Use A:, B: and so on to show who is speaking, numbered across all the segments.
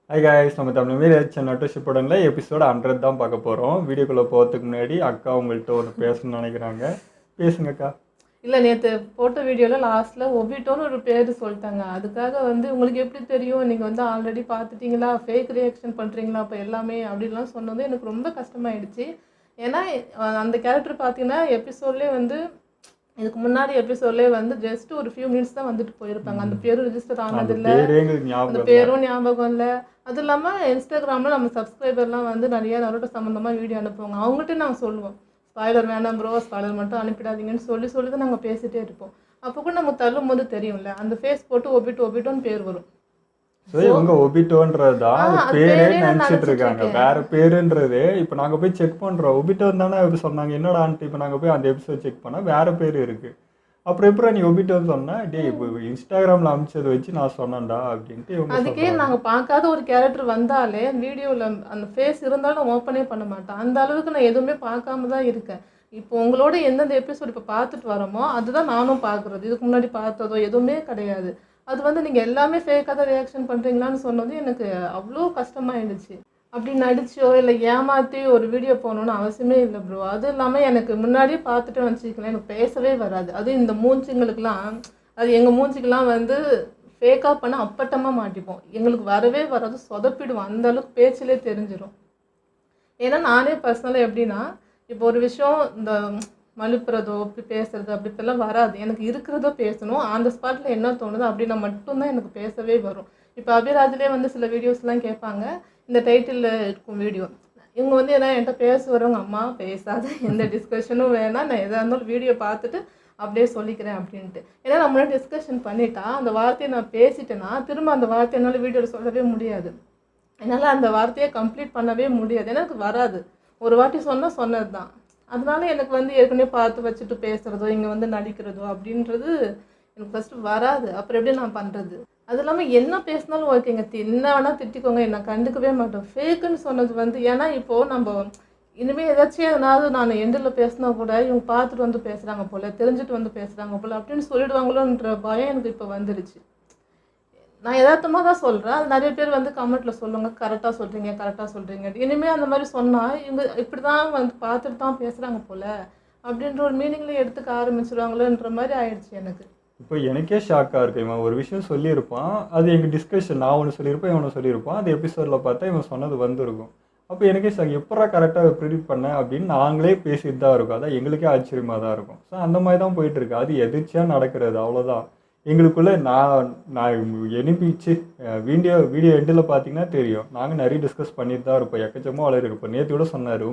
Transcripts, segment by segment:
A: Hi guys, நம்ம Tamil media channel ஷிப்போடனில் episode 100 தான் பார்க்க போகிறோம். வீடியோக்குள்ளே போகிறதுக்கு முன்னாடி அக்கா உங்கள்கிட்ட ஒன்று பேசணும்னு நினைக்கிறாங்க. பேசுங்கக்கா.
B: இல்லை, நேற்று போட்ட வீடியோவில் லாஸ்ட்டில் ஒபிட்டோன்னு ஒரு பேர் சொல்லிட்டாங்க. அதுக்காக உங்களுக்கு எப்படி தெரியும், நீங்கள் ஆல்ரெடி பார்த்துட்டீங்களா, ஃபேக் ரியாக்ஷன் பண்ணுறீங்களா அப்போ எல்லாமே அப்படின்லாம் சொன்னது எனக்கு ரொம்ப கஷ்டமாயிடுச்சு. ஏன்னா அந்த கேரக்டர் பார்த்தீங்கன்னா எபிசோட்லேயே இதுக்கு முன்னாடி எபிசோட்லேயே ஜஸ்ட் ஒரு ஃபியூ மினிட்ஸ் தான் வந்துட்டு போயிருப்பாங்க. அந்த பேரும் ரிஜிஸ்டர் ஆனதில்லை, அந்த பேரும் ஞாபகம் இல்லை. அதுவும் இல்லாமல் இன்ஸ்டாகிராமில் நம்ம சப்ஸ்கிரைபர்லாம் நிறைய நரோட்டோ சம்மந்தமாக வீடியோ அனுப்புவாங்க. அவங்ககிட்ட நாங்கள் சொல்லுவோம், ஸ்பாய்லர் வேணாம் ப்ரோ, ஸ்பாய்லர் மட்டும் அனுப்பிடாதீங்கன்னு சொல்லி தான் நாங்கள் பேசிகிட்டே இருப்போம். அப்போ கூட நம்ம தள்ளும் போது தெரியும்ல, அந்த ஃபேஸ் போட்டு ஒபிட்டோன்னு பேர் வரும்.
A: இவங்க ஒபிட்டோன்றது தான் பேரே நினைச்சிட்டு இருக்காங்க, வேற பேருன்றது. இப்போ நாங்கள் போய் செக் பண்ணுறோம், ஒபிட்டோன்னு தானே சொன்னாங்க, என்னடான்ட்டு இப்போ நாங்கள் போய் அந்த எபிசோட் செக் பண்ணால் வேற பேர் இருக்கு. அப்புறம் எப்படி நீ ஒபிட்டோன்னு சொன்னா, டே இப்போ இன்ஸ்டாகிராமில் அனுப்பிச்சதை வச்சு நான் சொன்னேன்டா அப்படின்ட்டு.
B: அதுக்கே நாங்கள் பார்க்காத ஒரு கேரக்டர் வந்தாலே வீடியோவில் அந்த ஃபேஸ் இருந்தாலும் நான் ஓப்பனே பண்ண மாட்டேன். அந்த அளவுக்கு நான் எதுவுமே பார்க்காம தான் இருக்கேன். இப்போ உங்களோட எந்தெந்த எபிசோட் இப்போ பார்த்துட்டு வரோமோ அதுதான் நானும் பார்க்குறது. இதுக்கு முன்னாடி பார்த்ததோ எதுவுமே கிடையாது. அது நீங்கள் எல்லாமே ஃபேக்காக தான் ரியாக்ஷன் பண்ணுறீங்களான்னு சொன்னது எனக்கு அவ்வளோ கஷ்டமாயிடுச்சு. அப்படி நடிச்சோ இல்லை ஏமாற்றி ஒரு வீடியோ போகணுன்னு அவசியமே இல்லை ப்ரோ. அதுவும் இல்லாமல் எனக்கு முன்னாடியே பார்த்துட்டு வச்சுக்கலாம், எனக்கு பேசவே வராது. அதுவும் இந்த மூஞ்சிங்களுக்கெலாம், அது எங்கள் மூஞ்சிக்கெலாம் ஃபேக்காக பண்ண அப்பட்டமாக மாட்டிப்போம். எங்களுக்கு வரவே வராது, சொதப்பிடுவோம். அந்த அளவுக்கு பேச்சிலே தெரிஞ்சிடும். ஏன்னா நானே பர்சனலாக எப்படின்னா, இப்போ ஒரு விஷயம் இந்த மலுப்புறதோ அப்படி பேசுறது அப்படி இப்பெல்லாம் வராது. எனக்கு இருக்கிறதோ பேசணும், அந்த ஸ்பாட்டில் என்ன தோணுதோ அப்படின்னா மட்டும்தான் எனக்கு பேசவே வரும். இப்போ அபிராஜ்லேயே சில வீடியோஸ்லாம் கேட்பாங்க, இந்த டைட்டிலில் இருக்கும் வீடியோ. இவங்க எதாவது என்கிட்ட பேச வரவங்க, அம்மா பேசாத, எந்த டிஸ்கஷனும் வேணாம், நான் எதாக இருந்தாலும் வீடியோ பார்த்துட்டு அப்படியே சொல்லிக்கிறேன் அப்படின்ட்டு. ஏன்னா நான் முன்னாடி டிஸ்கஷன் பண்ணிட்டா அந்த வார்த்தையை நான் பேசிட்டேன்னா திரும்ப அந்த வார்த்தை என்னால் வீடியோவில் சொல்லவே முடியாது. என்னால் அந்த வார்த்தையை கம்ப்ளீட் பண்ணவே முடியாது, எனக்கு வராது. ஒரு வாட்டி சொன்னது தான். அதனால எனக்கு ஏற்கனவே பார்த்து வச்சுட்டு பேசுகிறதோ இங்கே நடிக்கிறதோ அப்படின்றது எனக்கு ஃபஸ்ட்டு வராது. அப்புறம் எப்படி நான் பண்ணுறது? அது இல்லாமல் என்ன பேசினாலும் ஓகேங்க, என்ன வேணால் திட்டிக்கோங்க, என்ன கண்டுக்கவே மாட்டோம். ஃபேக்குன்னு சொன்னது ஏன்னா இப்போது நம்ம இனிமேல் ஏதாச்சும் எதனாவது நான் எண்டில் பேசினா கூட இவங்க பார்த்துட்டு பேசுகிறாங்க போல், தெரிஞ்சுட்டு பேசுகிறாங்க போல் அப்படின்னு சொல்லிடுவாங்களோன்ற பயம் எனக்கு இப்போ வந்துடுச்சு. நான் யதார்த்தமாக தான் சொல்கிறேன். அது நிறைய பேர் கமெண்ட்டில் சொல்லுவாங்க, கரெக்டாக சொல்கிறீங்க. இனிமேல் அந்த மாதிரி சொன்னால் இவங்க இப்படி தான் பார்த்துட்டு தான் பேசுகிறாங்க போல் அப்படின்ற ஒரு மீனிங்கில் எடுத்துக்க ஆரம்பிச்சிடுவாங்களோன்ற மாதிரி ஆயிடுச்சு எனக்கு.
A: இப்போ எனக்கே ஷாக்காக இருக்கு. இவன் ஒரு விஷயம் சொல்லியிருப்பான், அது எங்கள் டிஸ்கஷன், நான் ஒன்று சொல்லியிருப்பேன், இவனை சொல்லியிருப்பான், அது எபிசோடில் பார்த்தா இவன் சொன்னது வந்திருக்கும். அப்போ எனக்கே எப்படா கரெக்டாக ப்ரிடிக்ட் பண்ணேன் அப்படின்னு நாங்களே பேசிட்டு தான் இருக்கோம். அதான் எங்களுக்கே ஆச்சரியமாக தான் இருக்கும். ஸோ அந்த மாதிரி தான் போயிட்டுருக்கு. அது எதிர்ச்சியாக நடக்கிறது, அவ்வளோதான். எங்களுக்குள்ளே நான் எனிபிச்சு வீடியோ எண்டில் பார்த்தீங்கன்னா தெரியும், நாங்கள் நிறைய டிஸ்கஸ் பண்ணிட்டு தான் இருப்போம், எக்கச்சமாக வளரி இருப்போம். நேற்று கூட சொன்னார்,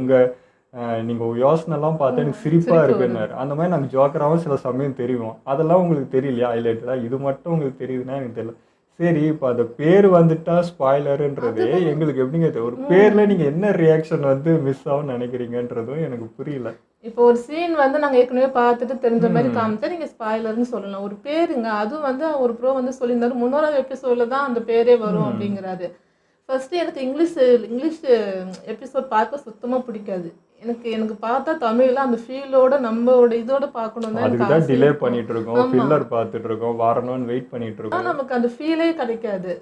A: நீங்கள் யோசனைலாம் பார்த்தா எனக்கு சிரிப்பாக இருக்குன்னாரு. அந்த மாதிரி நாங்கள் ஜோக்கராகவும் சில சமயம் தெரியும். அதெல்லாம் உங்களுக்கு தெரியலையா ஹைலைட்டடாக? இது மட்டும் உங்களுக்கு தெரியுதுன்னா எனக்கு தெரியல. சரி, இப்போ அந்த பேர் வந்துட்டா ஸ்பாய்லருன்றது எங்களுக்கு எப்படிங்க தெரியும்? ஒரு பேரில் நீங்கள் என்ன ரியாக்ஷன் மிஸ் ஆகும்னு நினைக்கிறீங்கன்றதும் எனக்கு புரியல.
B: இப்போ ஒரு சீன் நாங்கள் ஏற்கனவே பார்த்துட்டு தெரிஞ்ச மாதிரி காமிச்சா நீங்கள் ஸ்பாய்லர்னு சொல்லலாம். ஒரு பேருங்க, அதுவும் ஒரு ப்ரோ சொல்லியிருந்தாரு, 3வது எபிசோடில் தான் அந்த பேரே வரும் அப்படிங்கிறாரு. ஃபஸ்ட்டு எனக்கு இங்கிலீஷ் எபிசோட் பார்க்க சுத்தமாக பிடிக்காது. எனக்கு பார்த்தா தமிழில் அந்த ஃபீலோட நம்மளோட இதோட பார்க்கணும் தான்.
A: அதுக்கு தான் டிலே பண்ணிட்டு இருக்கோம், ஃபில்லர் பார்த்துட்டு இருக்கோம், வரணும்னு வெயிட் பண்ணிட்டு இருக்கோம்.
B: நமக்கு அந்த ஃபீலே கிடைக்காது.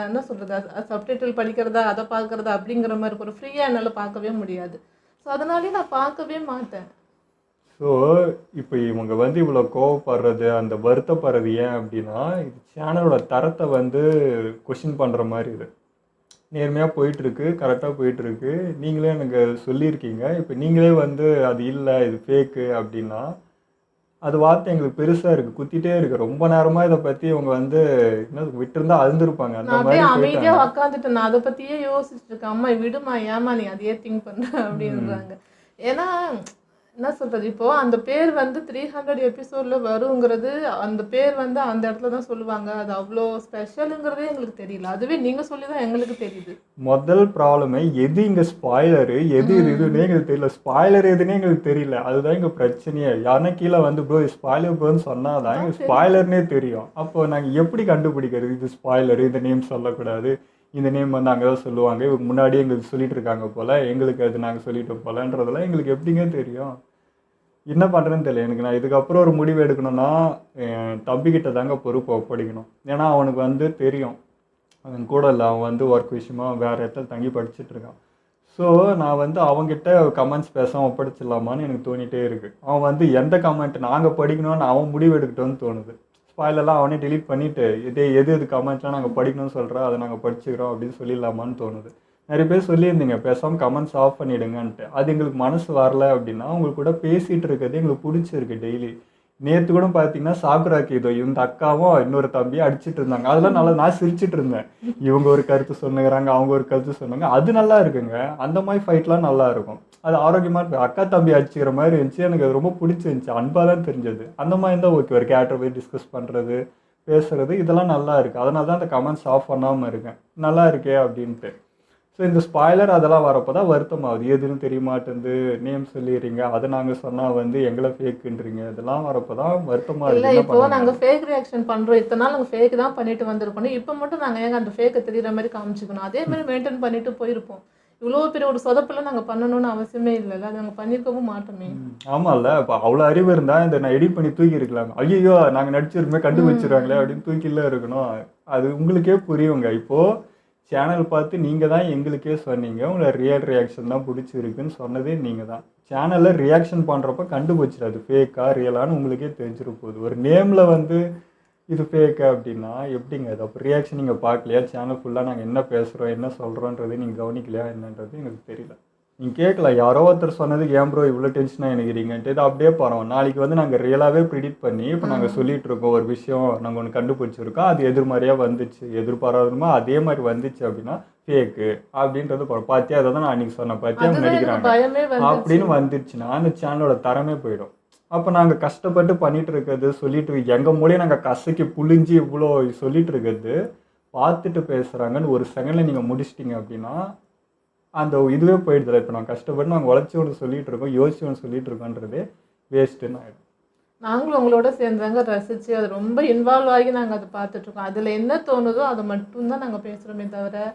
B: என்ன சொல்கிறது, சப்டைட்டில் படிக்கிறதா அதை பார்க்குறதா அப்படிங்கிற மாதிரி ஒரு ஃப்ரீயாக என்னால் பார்க்கவே முடியாது. ஸோ அதனாலே நான் பார்க்கவே மாட்டேன்.
A: ஸோ இப்போ இவங்க இவ்வளோ கோவப்படுறது, அந்த வருத்தப்படுறது ஏன் அப்படின்னா, இது சேனலோட தரத்தை கொஷின் பண்ணுற மாதிரி இது. நேர்மையாக போயிட்டுருக்கு, கரெக்டாக போயிட்டுருக்கு. நீங்களே எனக்கு சொல்லியிருக்கீங்க. இப்போ நீங்களே அது இல்லை, இது ஃபேக்கு அப்படின்னா அது வார்த்தை எங்களுக்கு பெருசாக இருக்குது, குத்திட்டே இருக்குது. ரொம்ப நேரமாக இதை பற்றி இவங்க என்ன விட்டுருந்தா அழுந்துருப்பாங்க. அந்த மாதிரி
B: அமைதியாக உட்காந்துட்டு நான் அதை பற்றியே யோசிச்சுட்டு இருக்கேன். அம்மா விடுமா, ஏமா நீ அதையே திங்க் பண்ணுற அப்படின்றாங்க. ஏன்னா என்ன சொல்கிறது, இப்போது அந்த பேர் 300 எபிசோடில் வருங்கிறது, அந்த பேர் அந்த இடத்துல தான் சொல்லுவாங்க. அது அவ்வளோ ஸ்பெஷலுங்கிறதே எங்களுக்கு தெரியல. அதுவே நீங்கள் சொல்லி தான் எங்களுக்கு தெரியுது.
A: முதல் ப்ராப்ளமே எது இங்கே ஸ்பாய்லரு, எது இதுன்னே எங்களுக்கு தெரியல. ஸ்பாய்லர் எதுன்னே எங்களுக்கு தெரியல. அதுதான் இங்கே பிரச்சனையே. யாருன்னா கீழே ப்ரோ ஸ்பாய்லர் ப்ரோன்னு சொன்னால் தான் எங்கள் ஸ்பாய்லர்னே தெரியும். அப்போ நாங்கள் எப்படி கண்டுபிடிக்கிறது இது ஸ்பாய்லரு, இந்த நேம் சொல்லக்கூடாது, இந்த நேம் அங்கே தான் சொல்லுவாங்க, இவங்க முன்னாடியே எங்களுக்கு சொல்லிட்டு இருக்காங்க போல், எங்களுக்கு அது நாங்கள் சொல்லிட்டோம் போலன்றதெல்லாம் எங்களுக்கு எப்படிங்க தெரியும்? என்ன பண்ணுறேன்னு தெரியல எனக்கு. நான் இதுக்கப்புறம் ஒரு முடிவு எடுக்கணும்னா என் தம்பிக்கிட்ட தாங்க பொறுப்பை ஒப்படைக்கணும். ஏன்னா அவனுக்கு தெரியும் அவன் கூட இல்லை, அவன் வந்து ஒர்க் விஷயமா வேறு இடத்துல தங்கி படிச்சுட்டு இருக்கான். ஸோ நான் வந்து அவங்ககிட்ட கமெண்ட்ஸ் பேசாமல் படிச்சிடலாமான்னு எனக்கு தோணிகிட்டே இருக்குது. அவன் வந்து எந்த கமெண்ட் நாங்கள் படிக்கணும்னு அவன் முடிவு எடுக்கட்டும்னு தோணுது. ஸ்பாயிலெல்லாம் அவனே delete பண்ணிவிட்டு எது எது கமெண்ட்லாம் நாங்கள் படிக்கணும்னு சொல்கிறோம் அதை நாங்கள் படிச்சுக்கிறோம் அப்படின்னு சொல்லிடலாமான்னு தோணுது. நிறைய பேர் சொல்லியிருந்தீங்க பேசாமல் கமெண்ட்ஸ் ஆஃப் பண்ணிவிடுங்கன்ட்டு. அது எங்களுக்கு மனசு வரல அப்படின்னா உங்களுக்கு கூட பேசிகிட்டு இருக்கிறது எங்களுக்கு பிடிச்சிருக்கு. டெய்லி நேற்று கூட பார்த்தீங்கன்னா சாகுராக்கு இதோ இந்த அக்காவும் இன்னொரு தம்பியும் அடிச்சிட்டு இருந்தாங்க. அதெல்லாம் நல்லா நான் சிரிச்சிட்டு இருந்தேன். இவங்க ஒரு கருத்து சொன்னுங்கிறாங்க, அவங்க ஒரு கருத்து சொன்னாங்க. அது நல்லா இருக்குங்க. அந்த மாதிரி ஃபைட்லாம் நல்லா இருக்கும். அது ஆரோக்கியமாக இருக்கு. அக்கா தம்பி அடிச்சுக்கிற மாதிரி இருந்துச்சு. எனக்கு அது ரொம்ப பிடிச்சிருந்துச்சு. அன்பாக தான் தெரிஞ்சது. அந்த மாதிரி இருந்தால் ஓகே. ஒரு கேரக்டர் போய் டிஸ்கஸ் பண்ணுறது, பேசுறது இதெல்லாம் நல்லா இருக்குது. அதனால தான் அந்த கமெண்ட்ஸ் ஆஃப் பண்ணாமல் இருக்கேன். நல்லா இருக்கே அப்படின்ட்டு. ஸோ இந்த ஸ்பாய்லர் அதெல்லாம் வரப்போ தான் வருத்தமாகுது. எதுன்னு தெரிய மாட்டேங்குது, நேம் சொல்லிடுறீங்க, அதை நாங்கள் சொன்னால் வந்து எங்களை ஃபேக்குன்றீங்க. இதெல்லாம் வரப்போ தான் வருத்தமாக
B: இல்லை
A: இருக்குது.
B: இப்போ நாங்கள் ஃபேக் ரியாக்ஷன் பண்ணுறோம். இத்தனை நாள் நாங்கள் ஃபேக் தான் பண்ணிட்டு வந்திருக்கணும். இப்போ மட்டும் நாங்கள் ஏங்க அந்த ஃபேக்கை தெரியுற மாதிரி காமிச்சிக்கணும். அதே மாதிரி மெயின்டைன் பண்ணிட்டு போயிருப்போம். இவ்வளோ பெரிய ஒரு சொதப்பெல்லாம் நாங்கள் பண்ணணும்னு அவசியமே இல்லைல்ல. அது நாங்கள் பண்ணியிருக்கவும் மாட்டோமே.
A: ஆமாம்ல. இப்போ அவ்வளோ அறிவு இருந்தால் இந்த நான் எடிட் பண்ணி தூக்கி இருக்கலாம். ஐயோ நாங்கள் நடிச்சிருமே கண்டுபிடிச்சிருவாங்களே அப்படின்னு தூக்கில இருக்கணும். அது உங்களுக்கே புரியுங்க. இப்போது சேனல் பார்த்து நீங்கள் தான் எங்களுக்கே சொன்னீங்க உங்களை ரியல் ரியாக்ஷன் தான் பிடிச்சிருக்குன்னு சொன்னதே நீங்கள் தான். சேனலில் ரியாக்ஷன் பண்ணுறப்ப கண்டுபிடிச்சிரு அது ஃபேக்கா ரியலான்னு உங்களுக்கே தெரிஞ்சிட போகுது. ஒரு நேமில் வந்து இது ஃபேக்கா அப்படின்னா எப்படிங்க அது? அப்போ ரியாக்ஷன் நீங்கள் பார்க்கலையா? சேனல் ஃபுல்லாக நாங்கள் என்ன பேசுகிறோம் என்ன சொல்கிறோன்றது நீங்கள் கவனிக்கலையா என்னன்றது எனக்கு தெரியல. நீங்கள் கேட்கலாம் யாரோ ஒருத்தர் சொன்னதுக்கு ஏன் ப்ரோ இவ்வளோ டென்ஷனாக நினைக்கிறீங்கன்ட்டு. இது அப்படியே போகிறோம். நாளைக்கு வந்து நாங்கள் ரியலாகவே ப்ரிடிக்ட் பண்ணி இப்போ நாங்கள் சொல்லிட்டு இருக்கோம் ஒரு விஷயம் நாங்கள் ஒன்று கண்டுபிடிச்சிருக்கோம், அது எதிர்மறையாக வந்துச்சு, எதிர்பாராதமா அதே மாதிரி வந்துச்சு அப்படின்னா ஃபேக்கு அப்படின்றது பார்த்தியா அதை தான் நான் அன்றைக்கி சொன்னேன், பார்த்தியா அவங்க நடிக்கிறாங்க அப்படின்னு வந்துருச்சுன்னா அந்த சேனலோட தரமே போயிடும். அப்போ நாங்கள் கஷ்டப்பட்டு பண்ணிட்டு இருக்கிறது சொல்லிட்டு எங்கள் மூலையை நாங்கள் கசக்கி புழிஞ்சி இவ்வளோ சொல்லிட்டு இருக்கிறது பார்த்துட்டு பேசுகிறாங்கன்னு ஒரு செகண்டில் நீங்கள் முடிச்சிட்டிங்க அப்படின்னா அந்த இதுவே போயிடுதுல. இப்போ நான் கஷ்டப்பட்டு நாங்கள் உழைச்சி ஒன்று சொல்லிட்டு இருக்கோம், யோசிச்சு ஒன்று சொல்லிட்டு இருக்கோன்றதே வேஸ்ட்டுன்னு ஆகிடும்.
B: நாங்களும் உங்களோட சேர்ந்தாங்க ரசித்து அது ரொம்ப இன்வால்வ் ஆகி நாங்கள் அதை பார்த்துட்ருக்கோம். அதில் என்ன தோணுதோ அதை மட்டும்தான் நாங்கள் பேசுகிறோமே தவிர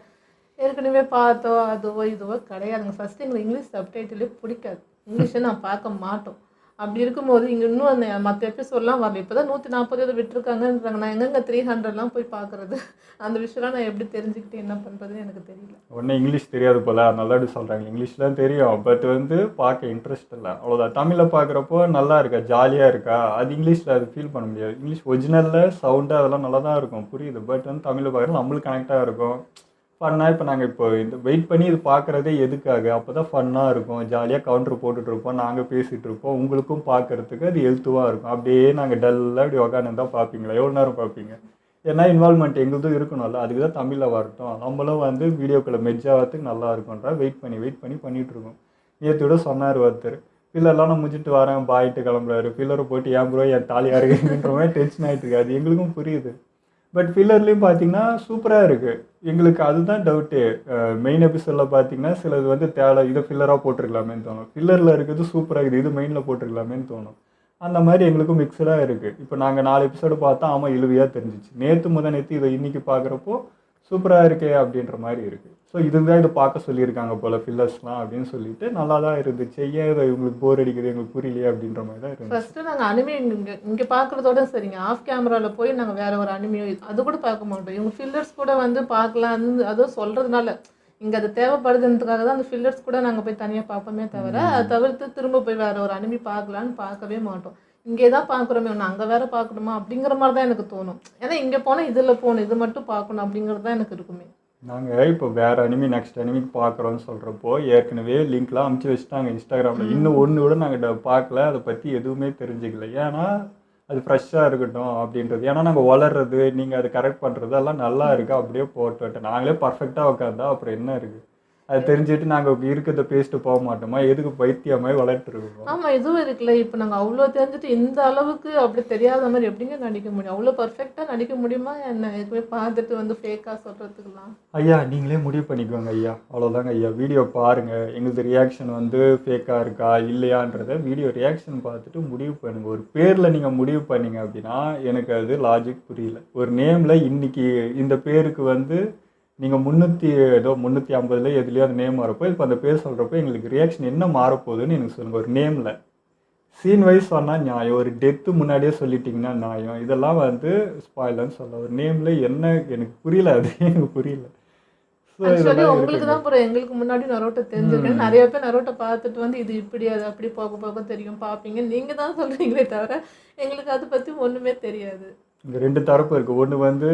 B: ஏற்கனவே பார்த்தோம் அதுவோ இதுவோ கிடையாதுங்க. ஃபஸ்ட்டு எங்களுக்கு இங்கிலீஷ் சப்டைட்டிலே பிடிக்காது. இங்கிலீஷை நான் பார்க்க மாட்டோம். அப்படி இருக்கும்போது இங்கே இன்னும் அந்த மற்ற எபிசோட்லாம் வரல. இப்போ தான் 140 விட்டுருக்காங்கன்றாங்க. நான் எங்கெங்கே 300லாம் போய் பார்க்குறது? அந்த விஷயம்லாம் நான் எப்படி தெரிஞ்சுக்கிட்டு என்ன பண்ணுறதுன்னு எனக்கு தெரியல.
A: ஒன்றும் இங்கிலீஷ் தெரியாது போல் நல்லா அப்படி சொல்கிறாங்க. இங்கிலீஷ்லாம் தெரியும், பட் வந்து பார்க்க இன்ட்ரெஸ்ட் இல்லை அவ்வளோதான். தமிழில் பார்க்குறப்போ நல்லா இருக்கா, ஜாலியாக இருக்கா, அது இங்கிலீஷில் அது ஃபீல் பண்ண முடியாது. இங்கிலீஷ் ஒரிஜினலில் சவுண்டு அதெல்லாம் நல்லா தான் இருக்கும், புரியுது. பட் வந்து தமிழில் பார்க்குறது நம்மளுக்கு கனெக்டாக இருக்கும், ஃபன்னாக. இப்போ நாங்கள் இப்போ இந்த வெயிட் பண்ணி இது பார்க்குறதே எதுக்காக? அப்போ தான் ஃபன்னாக இருக்கும், ஜாலியாக கவுண்டர் போட்டுட்ருப்போம், நாங்கள் பேசிகிட்டு இருப்போம், உங்களுக்கும் பார்க்குறதுக்கு அது ஹெல்த்துவாக இருக்கும். அப்படியே நாங்கள் டல்லாக இப்படி உக்காந்து தான் பார்ப்பீங்களா? எவ்வளோ நேரம் பார்ப்பீங்க? ஏன்னா இன்வால்மெண்ட் எங்களுக்கும் இருக்கணும்ல, அதுக்கு தான் தமிழில் வரட்டும், நம்மளும் வந்து வீடியோக்குள்ளே மெஜ்ஜாகிறதுக்கு நல்லா இருக்கும்ன்றா வெயிட் பண்ணி பண்ணிகிட்ருக்கோம். நேற்றோட சொன்னார் ஒருத்தர், பில்லர்லாம் நான் முடிச்சுட்டு வரேன் பாயிட்டு கிளம்புறாரு, பில்லரை போட்டு ஏன் ப்ரோ என் தாலியாக இருக்குன்ற மாதிரி டென்ஷன் ஆகிட்டு இருக்கு. அது எங்களுக்கும் புரியுது. பட் ஃபில்லர்லேயும் பார்த்தீங்கன்னா சூப்பராக இருக்குது. எங்களுக்கு அதுதான் டவுட்டு. மெயின் எபிசோடில் பார்த்தீங்கன்னா சிலது வந்து தேவை, இதை ஃபில்லராக போட்டிருக்கலாமேன்னு தோணும், ஃபில்லரில் இருக்கிறது சூப்பராக இருக்குது, இது மெயினில் போட்டிருக்கலாமேன்னு தோணும். அந்த மாதிரி எங்களுக்கும் மிக்சடாக இருக்குது. இப்போ நாங்கள் 4 எபிசோடு பார்த்தா ஆமாம் இழுவையாக தெரிஞ்சிச்சு. நேற்று இதை இன்றைக்கி பார்க்குறப்போ சூப்பராக இருக்கே அப்படின்ற மாதிரி இருக்குது. ஸோ இதுதான் இதை பார்க்க சொல்லியிருக்காங்க போல் ஃபில்லர்ஸ்லாம் அப்படின்னு சொல்லிட்டு நல்லா தான் இருந்துச்சு. ஏன் இதை இவங்களுக்கு போர் அடிக்குது எங்களுக்கு புரியலையே அப்படின்ற மாதிரி தான் இருந்துச்சு.
B: ஃபஸ்ட்டு நாங்கள் அனிமே இங்கே பார்க்குறதோட சரிங்க, ஆஃப் கேமராவில் போய் நாங்கள் வேறு ஒரு அனிமையோ அது கூட பார்க்க மாட்டோம். இவங்க ஃபில்லர்ஸ் கூட வந்து பார்க்கலாம் அதுவும் சொல்கிறதுனால இங்கே அது தேவைப்படுதுன்றதுக்காக தான் அந்த ஃபில்லர்ஸ் கூட நாங்கள் போய் தனியாக பார்ப்போமே தவிர அதை தவிர்த்து திரும்ப போய் வேறு ஒரு அனிமி பார்க்கலான்னு பார்க்கவே மாட்டோம். இங்கே தான் பார்க்குறோமே ஒன்று அங்கே வேறு பார்க்கணுமா அப்படிங்கிற மாதிரி தான் எனக்கு தோணும். ஏன்னா இங்கே போனால் இதில் போகணும், இது மட்டும் பார்க்கணும் அப்படிங்கிறது தான் எனக்கு இருக்குமே.
A: நாங்கள் இப்போ வேறு அனிமி நெக்ஸ்ட் அனிமிக்கு பார்க்குறோன்னு சொல்கிறப்போ ஏற்கனவே லிங்க்லாம் அமுச்சு வச்சுட்டாங்க இன்ஸ்டாகிராமில். இன்னும் ஒன்று கூட நாங்கள் பார்க்கல, அதை பற்றி எதுவுமே தெரிஞ்சுக்கல. ஏன்னா அது ஃப்ரெஷ்ஷாக இருக்கட்டும் அப்படின்றது. ஏன்னா நாங்கள் வளர்றது நீங்கள் அதை கரெக்ட் பண்ணுறது எல்லாம் நல்லா இருக்குது, அப்படியே போட்டு நாங்களே பர்ஃபெக்டாக உட்காந்தா அப்புறம் என்ன இருக்குது? அது தெரிஞ்சுட்டு நாங்கள் இருக்கிறத பேசிட்டு போக மாட்டோமா? எதுக்கு பைத்தியமாய் வளர்த்துருக்கோம்?
B: ஆமாம் இதுவும் இருக்குல்ல. இப்போ நாங்கள் அவ்வளோ தெரிஞ்சுட்டு இந்த அளவுக்கு அப்படி தெரியாத மாதிரி எப்படிங்க நடிக்க முடியும்? அவ்வளோ பர்ஃபெக்டாக நடிக்க முடியுமா என்ன? எதுவுமே பார்த்துட்டு வந்து ஃபேக்காக சொல்கிறதுக்குலாம்
A: ஐயா நீங்களே முடிவு பண்ணிக்கோங்க ஐயா, அவ்வளோதாங்க ஐயா. வீடியோ பாருங்கள், எங்களுக்கு ரியாக்ஷன் வந்து ஃபேக்காக இருக்கா இல்லையான்றதை வீடியோ ரியாக்ஷன் பார்த்துட்டு முடிவு பண்ணுங்கள். ஒரு பேரில் நீங்கள் முடிவு பண்ணிங்க அப்படின்னா எனக்கு அது லாஜிக் புரியல. ஒரு நேமில் இன்றைக்கி இந்த பேருக்கு வந்து நீங்கள் 350 எதுலையோ அந்த நேம் வரப்போ இப்போ அந்த பேர் சொல்கிறப்போ எங்களுக்கு ரியாக்ஷன் என்ன மாறப்போகுதுன்னு எனக்கு சொல்லுங்கள். ஒரு நேமில் சீன் வைஸ் சொன்னால் நியாயம், ஒரு டெத்து முன்னாடியே சொல்லிட்டிங்கன்னா நியாயம். இதெல்லாம் வந்து ஸ்பாயிலர்னு சொல்ல ஒரு நேமில் என்ன எனக்கு புரியல, அது எனக்கு புரியல. ஸோ
B: ஆக்சுவலி
A: இதெல்லாம்
B: உங்களுக்கு
A: இருக்குங்க.
B: தான் ப்ரோ எங்களுக்கு முன்னாடி நரோட்டோ தெரிஞ்சிருக்கேன். நிறைய பேர் நரோட்டோ பார்த்துட்டு வந்து இது இப்படி அது அப்படி போக போக தெரியும் பார்ப்பீங்க. நீங்கள் தான் சொல்கிறீங்களே தவிர எங்களுக்கு அதை பற்றி ஒன்றுமே தெரியாது.
A: இங்கே 2 தரப்பு இருக்குது. ஒன்று வந்து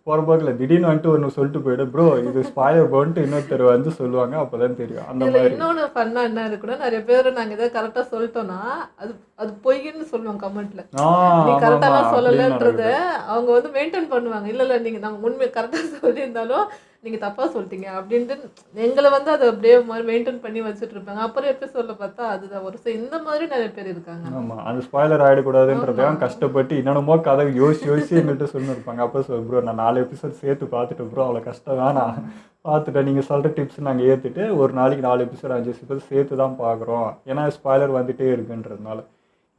A: போகிற போக்கில் திடீர்னு வந்துட்டு ஒன்று சொல்லிட்டு போயிடு, ப்ரோ இது ஸ்பாயர் போன்ட்டு இன்னொருத்தர் வந்து சொல்லுவாங்க, அப்போ தான் தெரியும் அந்த
B: இதில்
A: மாதிரி.
B: இன்னொன்று ஃபன்னாக என்ன இருக்குன்னா, நிறைய பேர் நாங்கள் எதாவது கரெக்டாக சொல்லிட்டோன்னா அது அது பொய்ன்னு சொல்லுவோம் கமெண்ட்ல. நீ
A: ஆமாம்
B: கரெக்டாலாம்
A: ஆமாம் அப்படின்னு
B: சொல்லலைன்றத
A: நடக்குது.
B: அவங்க வந்து மெயின்டைன் பண்ணுவாங்க. இல்லை இல்லை நீங்கள் நாங்கள் உண்மை கரெக்டாக சொல்லியிருந்தாலும் நீங்கள் தப்பாக சொல்லிட்டீங்க அப்படின்ட்டு எங்களை வந்து அதை அப்படியே மாதிரி மெயின்டைன் பண்ணி வச்சுட்டு இருப்பாங்க. அப்புறம் எபிசோடில் பார்த்தா அதுதான் ஒரு இந்த மாதிரி நிறைய பேர் இருக்காங்க.
A: ஆமாம், அந்த ஸ்பாய்லர் ஆகிடக்கூடாதுன்றதுக்காக
B: ஆமா.
A: கஷ்டப்பட்டு என்னென்னமோ கதை யோசிச்சு எங்கள்கிட்ட சொல்லிருப்பாங்க. அப்போ ப்ரோ நான் 4 எபிசோட் சேர்த்து பார்த்துட்டு ப்ரோ அவ்வளோ கஷ்டம் வேணாம், பார்த்துட்டேன் நீங்கள் சொல்கிற டிப்ஸ் நாங்கள் ஏற்றுட்டு ஒரு நாளைக்கு 4 எபிசோட் 5 எபிசோட் சேர்த்து தான் பார்க்குறோம், ஏன்னா ஸ்பாய்லர் வந்துட்டே இருக்குன்றதுனால.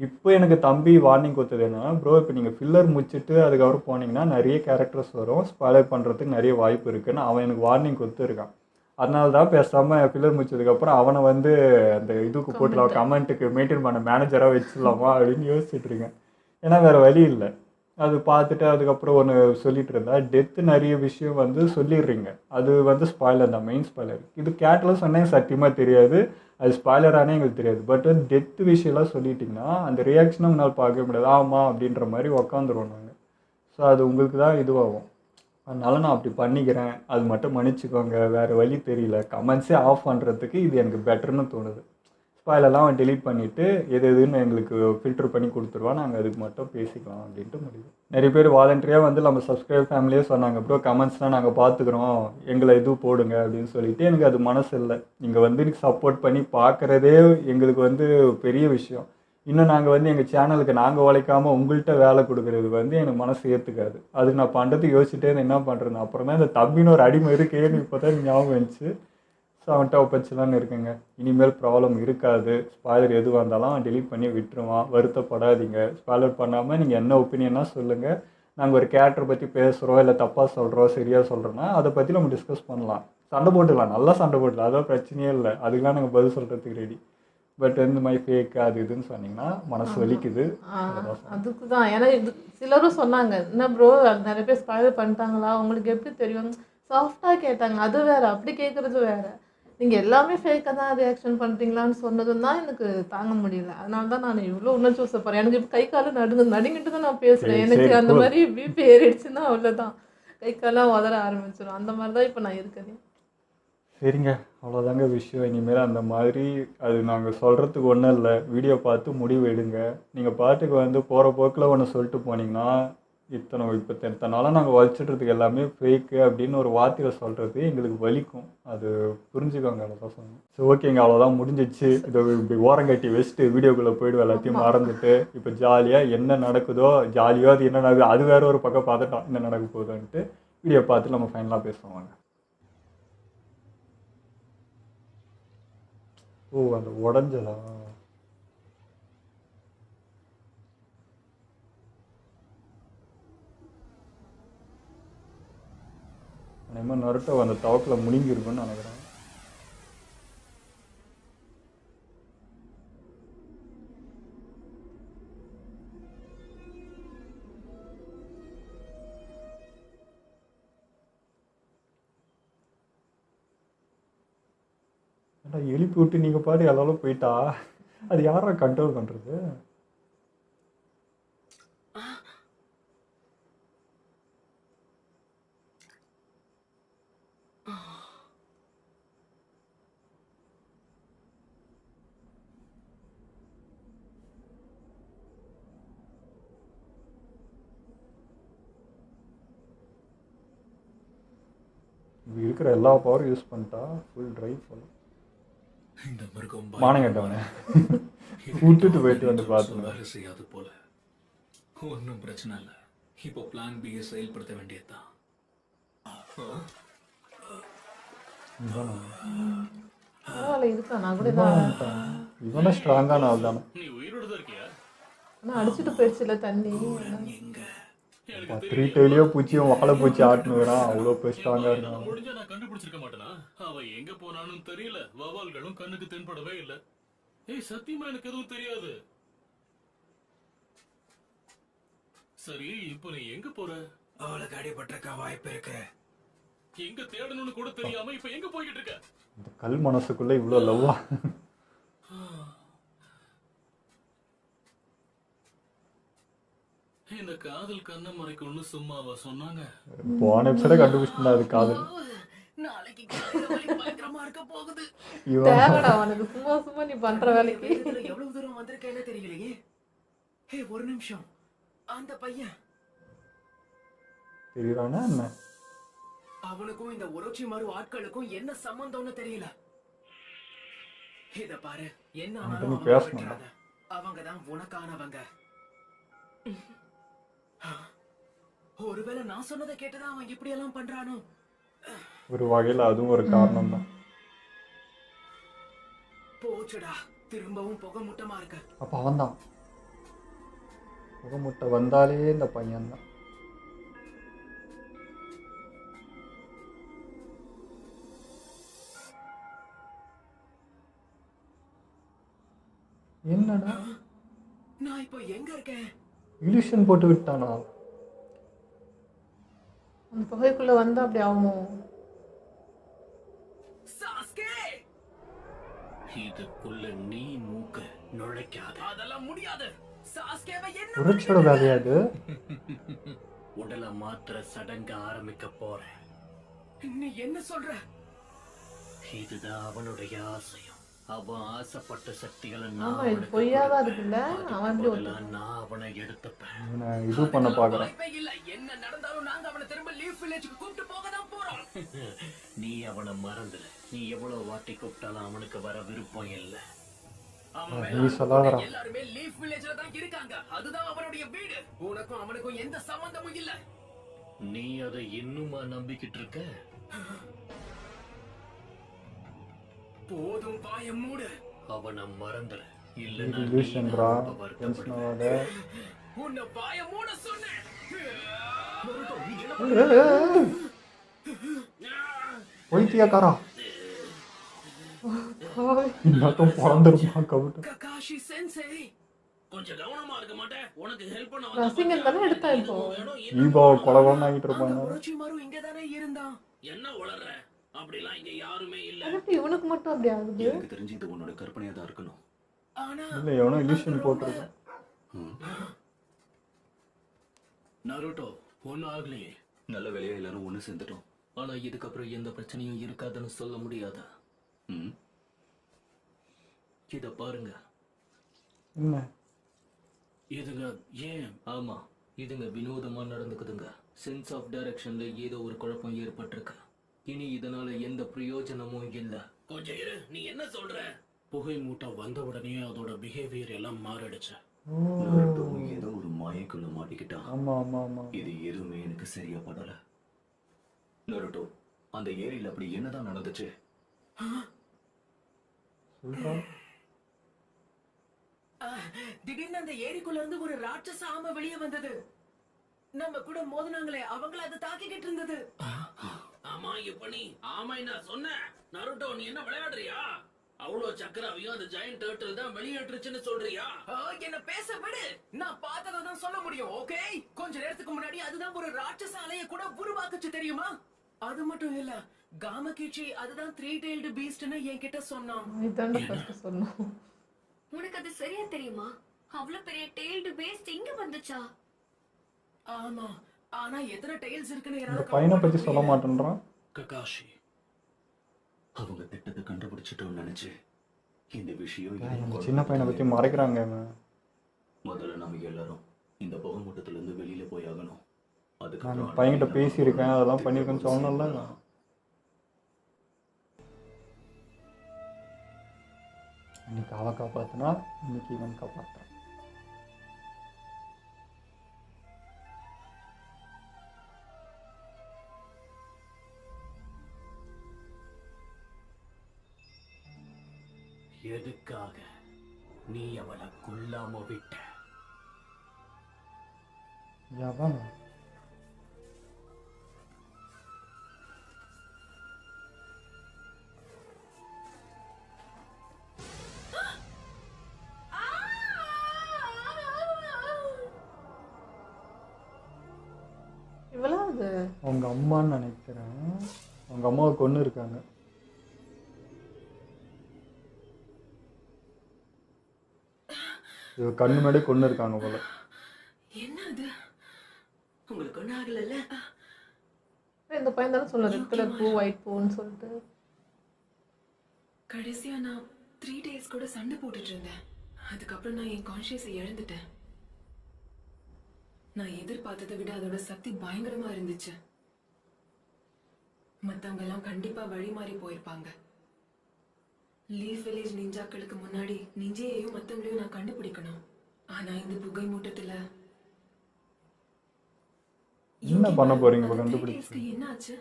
A: இப்போ எனக்கு தம்பி வார்னிங் கொடுத்தது என்னன்னா, ப்ரோ இப்போ நீங்கள் ஃபில்லர் முடிச்சுட்டு அதுக்கப்புறம் போனீங்கன்னா நிறைய கேரக்டர்ஸ் வரும், ஸ்பாய்லர் பண்ணுறதுக்கு நிறைய வாய்ப்பு இருக்குன்னு அவன் எனக்கு வார்னிங் கொடுத்துருக்கான். அதனால தான் பேசாமல் ஃபில்லர் முடிச்சதுக்கப்புறம் அவனை வந்து அந்த இதுக்கு போட்டுலாம் கமெண்ட்டுக்கு மெயின்டைன் பண்ண மேனேஜராக வச்சிடலாமா அப்படின்னு யோசிச்சுட்டு இருக்கேன். ஏன்னா வேறு வழி இல்லை. அது பார்த்துட்டு அதுக்கப்புறம் ஒன்று சொல்லிட்டு இருந்தா, டெத்து நிறைய விஷயம் வந்து சொல்லிடுறீங்க, அது வந்து ஸ்பாய்லர் தான், மெயின் ஸ்பாய்லர். இது கேட்டில் சொன்னேன் சத்தியமாக தெரியாது, அது ஸ்பாய்லரானே எங்களுக்கு தெரியாது. பட் வந்து டெத்து விஷயம்லாம் சொல்லிட்டிங்கன்னா அந்த ரியாக்ஷனும் உங்களால் பார்க்க முடியாது, ஆமாம் அப்படின்ற மாதிரி உக்காந்துருவோம் நாங்கள். ஸோ அது உங்களுக்கு தான் இதுவாகும். அதனால நான் அப்படி பண்ணிக்கிறேன், அது மட்டும் மன்னிச்சுக்கோங்க, வேறு வழி தெரியல. கமெண்ட்ஸே ஆஃப் பண்ணுறதுக்கு இது எனக்கு பெட்டர்னு தோணுது. ஸ்பாயிலெல்லாம் அவன் டெலீட் பண்ணிவிட்டு எது எதுன்னு எங்களுக்கு ஃபில்டர் பண்ணி கொடுத்துருவான், நாங்கள் அதுக்கு மட்டும் பேசிக்கலாம் அப்படின்ட்டு முடியும். நிறைய பேர் வாலண்டரியாக வந்து நம்ம சப்ஸ்கிரைப் ஃபேமிலியே சொன்னாங்க, ப்ரோ கமெண்ட்ஸ்லாம் நாங்கள் பார்த்துக்குறோம், எங்களை இது போடுங்க அப்படின்னு சொல்லிட்டு. எனக்கு அது மனசு இல்லை. நீங்கள் வந்து எனக்கு சப்போர்ட் பண்ணி பார்க்குறதே எங்களுக்கு வந்து பெரிய விஷயம். இன்னும் நாங்கள் வந்து எங்கள் சேனலுக்கு நாங்கள் உழைக்காமல் உங்கள்கிட்ட வேலை கொடுக்குறது வந்து எனக்கு மனசு ஏற்றுக்காது. அதுக்கு நான் பண்ணுறதுக்கு யோசிச்சுட்டே என்ன பண்ணுறேன்னு அப்புறம் தான் இந்த தம்பின்னு ஒரு அடிமை இருக்கேன்னு இப்போ தான் ஞாபகம் வந்துச்சு. ஸோ அவன்கிட்ட ஒப்பச்சிலான்னு இருக்குங்க. இனிமேல் ப்ராப்ளம் இருக்காது, ஸ்பாய்லர் எது வந்தாலும் டெலீட் பண்ணி விட்டுருவான், வருத்தப்படாதீங்க. ஸ்பாய்லர் பண்ணாமல் நீங்கள் என்ன ஒப்பீனியன்னா சொல்லுங்கள். நாங்கள் ஒரு கேரக்டர் பற்றி பேசுகிறோம், இல்லை தப்பாக சொல்கிறோம் சரியாக சொல்கிறோன்னா அதை பற்றி நம்ம டிஸ்கஸ் பண்ணலாம், சண்டை போட்டுக்கலாம், நல்லா சண்டை போட்டுக்கலாம், அதான் பிரச்சனையே இல்லை, அதுக்கெலாம் நாங்கள் பதில் சொல்கிறதுக்கு ரெடி. பட் இந்த மாதிரி ஃபேக் அது இதுன்னு சொன்னீங்கன்னா மனசு வலிக்குது.
B: அதுக்கு தான் ஏன்னா இது சிலரும் சொன்னாங்க, என்ன ப்ரோ நிறைய பேர் ஸ்பாயில் பண்ணிட்டாங்களா உங்களுக்கு எப்படி தெரியும், சாஃப்டாக கேட்டாங்க. அது வேறு, அப்படி கேட்குறது வேறு. நீங்கள் எல்லாமே ஃபேக்காக தான் ரியாக்ஷன் பண்ணுறீங்களான்னு சொன்னதும் தான் எனக்கு தாங்க முடியல. அதனால தான் நான் இவ்வளோ உணர்ச்சி வசப்படுறேன். எனக்கு இப்போ கை காலம் நடுங்கிட்டு தான் நான் பேசுகிறேன். எனக்கு அந்த மாதிரி பிபி ஏறிடுச்சுன்னா அவ்வளோதான், கை காலம் உதற ஆரம்பிச்சிடும். அந்த மாதிரி தான் இப்போ நான் இருக்கிறேன்.
A: சரிங்க, அவ்வளோதாங்க விஷயம். இனிமேல் அந்த மாதிரி அது நாங்கள் சொல்கிறதுக்கு ஒன்றும் இல்லை, வீடியோ பார்த்து முடிவு எடுங்க. நீங்கள் பாட்டுக்கு வந்து போகிற போக்கில் ஒன்று சொல்லிட்டு போனீங்கன்னா இத்தனை நாளாக நாங்கள் வலிச்சிட்றதுக்கு எல்லாமே ஃபேக்கு அப்படின்னு ஒரு வார்த்தையில் சொல்கிறது எங்களுக்கு வலிக்கும், அது புரிஞ்சுக்கோங்க. அவ்வளோதான் சொன்னேன். ஸோ ஓகேங்க, அவ்வளோதான் முடிஞ்சிச்சு. இதை இப்படி ஓரங்கட்டி வச்சுட்டு வீடியோக்குள்ளே போய்டு எல்லாத்தையும் மறந்துட்டு இப்போ ஜாலியாக என்ன நடக்குதோ ஜாலியோ அது என்ன நடக்குது அது வேறு ஒரு பக்கம் பார்த்துட்டோம் என்ன நடக்க போகுதுன்ட்டு வீடியோ பார்த்து நம்ம ஃபைனலாக பேசுவாங்க. ஓ அந்த உடஞ்சலா? அதேமாதிரி நருட்டோ அந்த தவக்கில் முழுங்கிருக்குன்னு நினைக்கிறேன். எழுப்பி விட்டு நீங்கள் பாட்டு எல்லாரும் போயிட்டா அது யாரா கண்ட்ரோல் பண்ணுறது? இருக்கிற எல்லா பவரும் யூஸ் பண்ணிட்டா ஃபுல் ட்ரைவ் போகலாம்.
C: இந்த மிருகம்
A: மானம் கேட்டவனே விட்டுட்டு போயிட்டு வந்து பார்த்து
C: வேலை செய்யாது போல. ஒன்றும் பிரச்சனை இல்லை, இப்போ பிளான் பியை செயல்படுத்த வேண்டியதுதான்.
B: இருக்கா நான் கூட
A: இவனை ஸ்ட்ராங்கான ஆள் தானே.
C: நீ உயிரோட தான் இருக்கியா?
B: ஆனால் அடிச்சுட்டு போயிடுச்சுல தண்ணி.
A: 3 டெய்லியோ பூச்சியும் வாழை பூச்சி ஆட்டுனுறான், அவ்வளோ போய் ஸ்ட்ராங்காக இருக்கான்.
C: முடிஞ்சா நான் கண்டுபிடிச்சிருக்க மாட்டேனா? அவன் எங்க போனான்னு தெரியல, வவால்களும் கண்ணுக்கு தென்படவே இல்லை. ஏய் சத்தியமா எனக்கு எதுவும் தெரியாது. சரி இப்போ நீ எங்க போற?
D: அவளுக்கு அடிபட்டிருக்க வாய்ப்பு இருக்கு.
C: எங்க தேடணும்னு கூட தெரியாம இப்ப எங்க போய்கிட்டு இருக்க?
A: இந்த கல் மனசுக்குள்ள இவ்வளோ லவ்வா?
C: இந்த காதல் கண்ணை மறைக்கும்னு சும்மாவா சொன்னாங்க?
A: போன எபிசோட கண்டுபிடிச்சிட்டா அது காதல்.
D: நாளைக்கு காலையில வலி பயங்கரமா இருக்க போகுது.
A: இவன்
B: தேவைடா உனக்கு சும்மா சும்மா நீ பண்ற வேலைக்கு.
D: வேகத்துல எவ்வளவு தூரம் வந்திருக்கேன்னு தெரியலையே. ஹே, ஒரு நிமிஷம். அந்த பையன்
A: தெரியுறானா என்ன?
D: அவனுக்கும் இந்த ஒரோச்சி மாறு ஆட்களுக்கும் என்ன சம்பந்தம்னு தெரியல. இத பாரு, என்ன
A: அவன்கிட்ட
D: ஆனாலும்
A: நீ
D: அவங்க
A: பேசணும்டா.
D: விட்டுறாத. அவங்கதான் உனக்கானவங்க. ஒருவேளை நான் சொன்னதை கேட்டுதான் அவன் இப்படி எல்லாம் பண்றானோ?
A: ஒரு வகையில் அதுவும் ஒரு காரணம் தான்.
D: போச்சுடா, திரும்பவும் புகை மூட்டமா இருக்க.
A: அப்போ அவன் தான் முகமுட்டை வந்தாலே இந்த பையன் தான். என்னடா
D: நான் இப்போ எங்க இருக்கேன்?
A: இல்யூஷன் போட்டு விட்டானா?
B: அந்த புகைக்குள்ள வந்து அப்படி ஆகுமோ?
D: சாஸ்கே,
C: இதுக்குள்ள நீ மூக்க நுழைக்காத.
D: அதெல்லாம் முடியாது. சாஸ்கேவை என்ன
A: உரட்சியோட வேலையாது.
C: உடலை மாத்திர சடங்க ஆரம்பிக்க போறேன்.
D: நீ என்ன சொல்ற?
C: இதுதான் அவனுடைய ஆசையும். அவன் ஆசைப்பட்ட சக்திகளை
B: ஆமா,
C: நான்
B: இது
C: அவனுக்கு
B: பொய்யாதான்
C: கொடுப்பேன்.
B: இருக்குல்ல. அவன்
C: அதுக்கு
B: எப்படி
C: பதிலா நான் அவனை எடுத்துப்பேன்.
A: இவனை இது பண்ண பார்க்குறான்.
D: வாய்ப்பே இல்ல. என்ன நடந்தாலும் நாங்க அவனை திரும்ப லீஃப் வில்லேஜுக்கு கூப்பிட்டு போக தான் போறோம்.
C: நீ அவனை மறந்துட. நீ எவ்வளவு வாட்டி கூப்பிட்டாலும் அவனுக்கு வர விருப்பம் இல்லை.
D: அவன்
A: நீ
D: வேலை
A: சொல்லாதடா.
D: எல்லாருமே லீஃப் வில்லேஜ்ல தான் இருக்காங்க. அதுதான் அவனுடைய வீடு. உனக்கும் அவனுக்கும் எந்த சம்பந்தமும் இல்ல.
C: நீ அதை இன்னுமா நம்பிக்கிட்டு இருக்க?
D: போதும், வாய மூடு.
C: அவனை மறந்துட.
A: இது
C: இல்லைன்னா நீ
A: இல்யூஷன்ரா.
C: ரொம்ப
A: டென்ஷன்
C: வருத்தப்படுவ.
A: ஆகாத.
D: உன்னை வாய மூட சொன்னேன்.
A: பைத்தியக்காரா. இன்னும் பிறந்திருப்பா கவுட்டு.
D: ககாஷி சென்சே,
C: கொஞ்சம் கவனமா இருக்க மாட்டேன். உனக்கு ஹெல்ப் பண்ண
B: ரசிகன் தானே எடுத்தான் இப்போ.
A: ஈபாவை கொலகொலன்னு ஆகிட்டு
D: அந்த
A: இருப்பாங்க.
D: புரட்சி மறு இங்கதானே இருந்தான்.
C: என்ன வளர்ற? அப்படிலாம் இங்க யாருமே இல்ல.
B: அது எப்படி இவனுக்கு மட்டும் அப்படி ஆகுது?
C: எனக்கு தெரிஞ்சு இது உன்னோட கற்பனையா தான் இருக்கணும்.
D: ஆனா
A: இல்லை எவனோ இல்யூஷன் போட்டிருக்கான்.
C: நருட்டோ, ஒன்னும் ஆகலையே. நல்ல வேலையா எல்லாரும் ஒண்ணு சேர்ந்துட்டோம். ஆனா இதுக்கப்புறம் எந்த பிரச்சனையும் இருக்காதுன்னு சொல்ல முடியாதா? இத பாருங்க.
A: என்ன
C: இதுங்க ஏன்? ஆமா, இதுங்க வினோதமா நடந்துக்குதுங்க. சென்ஸ் ஆஃப் டைரக்ஷன்ல ஏதோ ஒரு குழப்பம் ஏற்பட்டிருக்கு. இனி இதனால எந்த பிரயோஜனமும் இல்ல. கொஞ்சம் இரு, நீ என்ன சொல்ற? புகை மூட்டம் வந்த உடனே அதோட பிஹேவியர் எல்லாம் மாறிடுச்சு. ஏதோ ஒரு மாயக்குள்ள மாட்டிக்கிட்டான்.
A: ஆமா ஆமா ஆமா.
C: இது எதுவுமே எனக்கு சரியா படல. நருட்டோ, அந்த ஏரியில அப்படி என்னதான் நடந்துச்சு?
A: சொல்றா.
D: திடீர்னு அந்த ஏரிக்குள்ள இருந்து ஒரு ராட்சச ஆமை வெளியே வந்தது. நம்ம கூட மோதினாங்களே, அவங்கள அது தாக்கிக்கிட்டு இருந்தது. ஆமா, இப்ப நீ ஆமை நான் சொன்னேன். நருட்டோ, நீ என்ன விளையாடுறியா? அவ்வளவு சக்கராவையும் அந்த ஜெயண்ட் டர்ட்டில் தான் வெளியேற்றுச்சுன்னு சொல்றியா? என்ன பேச விடு. நான் பார்த்ததை தான் சொல்ல முடியும். ஓகே, கொஞ்ச நேரத்துக்கு முன்னாடி அதுதான் ஒரு ராட்சச அலைய கூட உருவாக்குச்சு, தெரியுமா? அது மட்டும் இல்ல, காமகிச்சி அதுதான் 3-tailed beastன்னு என்கிட்ட சொன்னான்.
B: இதாண்டா ஃபர்ஸ்ட் சொன்னோம்.
E: உனக்கு அது சரியா தெரியுமா? அவ்வளவு பெரிய டெய்ல்டு பேஸ்ட் இங்க வந்துச்சா?
D: ஆமா, ஆனா எத்தனை டெயில்ஸ் இருக்குன்னு
A: இந்த
D: என்னால
A: பையனை பத்தி சொல்ல மாட்டேன்றான்.
C: ககாஷி, அவங்க திட்டத்தை கண்டுபிடிச்சிட்டோம்னு நினைச்சு இந்த விஷயம்
A: இந்த சின்ன பையனை பத்தி மறைக்கிறாங்க இவன்.
C: முதல்ல நம்ம எல்லாரும் இந்த புகை மூட்டத்துல இருந்து வெளியில போய் ஆகணும்.
A: நான்
C: அதுக்கப்புறம்
A: பையன்கிட்ட பேசியிருக்கேன், அதெல்லாம் பண்ணியிருக்கேன்னு சொன்னல. இன்னைக்கு அவ காப்பாத்தினா இன்னைக்கு இவன் காப்பாத்துறான்.
C: எதுக்காக நீ அவளை கொல்லாம விட்ட?
A: எவன்?
B: அது?
A: அவங்க அம்மான்னு நினைக்கிறேன். அவங்க அம்மாவை கொன்று இருக்காங்க. இவ கண்ணு முன்னாடி கொன்று இருக்காங்க போல.
D: என்ன அது? உங்களுக்கு ஒன்றும் ஆகலைல்ல?
B: இந்த பையன் தானே சொன்ன ரெட் கலர் பூ ஒயிட் பூன்னு சொல்லிட்டு.
F: கடைசியா நான் 3 days கூட சண்டை போட்டுட்டு இருந்தேன். அதுக்கப்புறம் நான் என் கான்ஷியஸை இழந்துட்டேன். நான் எதிர்பார்த்ததை விட அதோட சக்தி பயங்கரமா இருந்துச்சு. மத்தவங்க எல்லாம் கண்டிப்பா வழி மாறி போயிருப்பாங்க. லீஃப் வில்லேஜ் நிஞ்சாக்களுக்கு முன்னாடி நிஞ்சையையும் மத்தவங்களையும் நான் கண்டுபிடிக்கணும். ஆனா இந்த புகை மூட்டத்துல
A: என்ன பண்ண போறீங்க
F: அந்த 3
A: கண்டுபிடிச்சு?
F: daysக்கு என்ன ஆச்சு?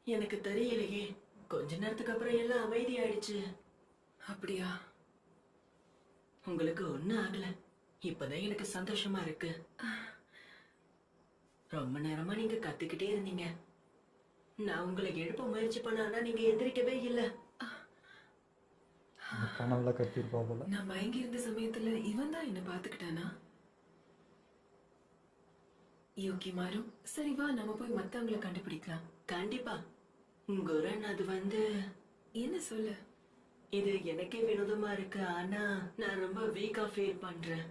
D: எனக்கு தெரியலையே. கொஞ்ச நேரத்துக்கு அப்புறம் எல்லாம் அமைதியாயிடுச்சு.
F: அப்படியா?
D: உங்களுக்கு ஒன்றும் ஆகல. இப்பதான் எனக்கு சந்தோஷமா இருக்கு. ரொம்ப நேரமா நீங்க கத்திக்கிட்டே இருந்தீங்க. நான் உங்களை எழுப்ப முயற்சி பண்ண, ஆனா நீங்க எந்திரிக்கவே இல்லை.
A: கனவுல கத்திருப்பா போல.
F: நான் மயங்கி இருந்த சமயத்துல இவன் தான் என்ன பாத்துக்கிட்டானா? யோகி மாறும். சரி வா, நம்ம போய் மத்தவங்களை கண்டுபிடிக்கலாம்.
D: கண்டிப்பா. குரன், அது வந்து
F: என்ன சொல்லு?
D: இது எனக்கே வினோதமா இருக்கு. ஆனா நான் ரொம்ப வீக்கா ஃபீல் பண்றேன்.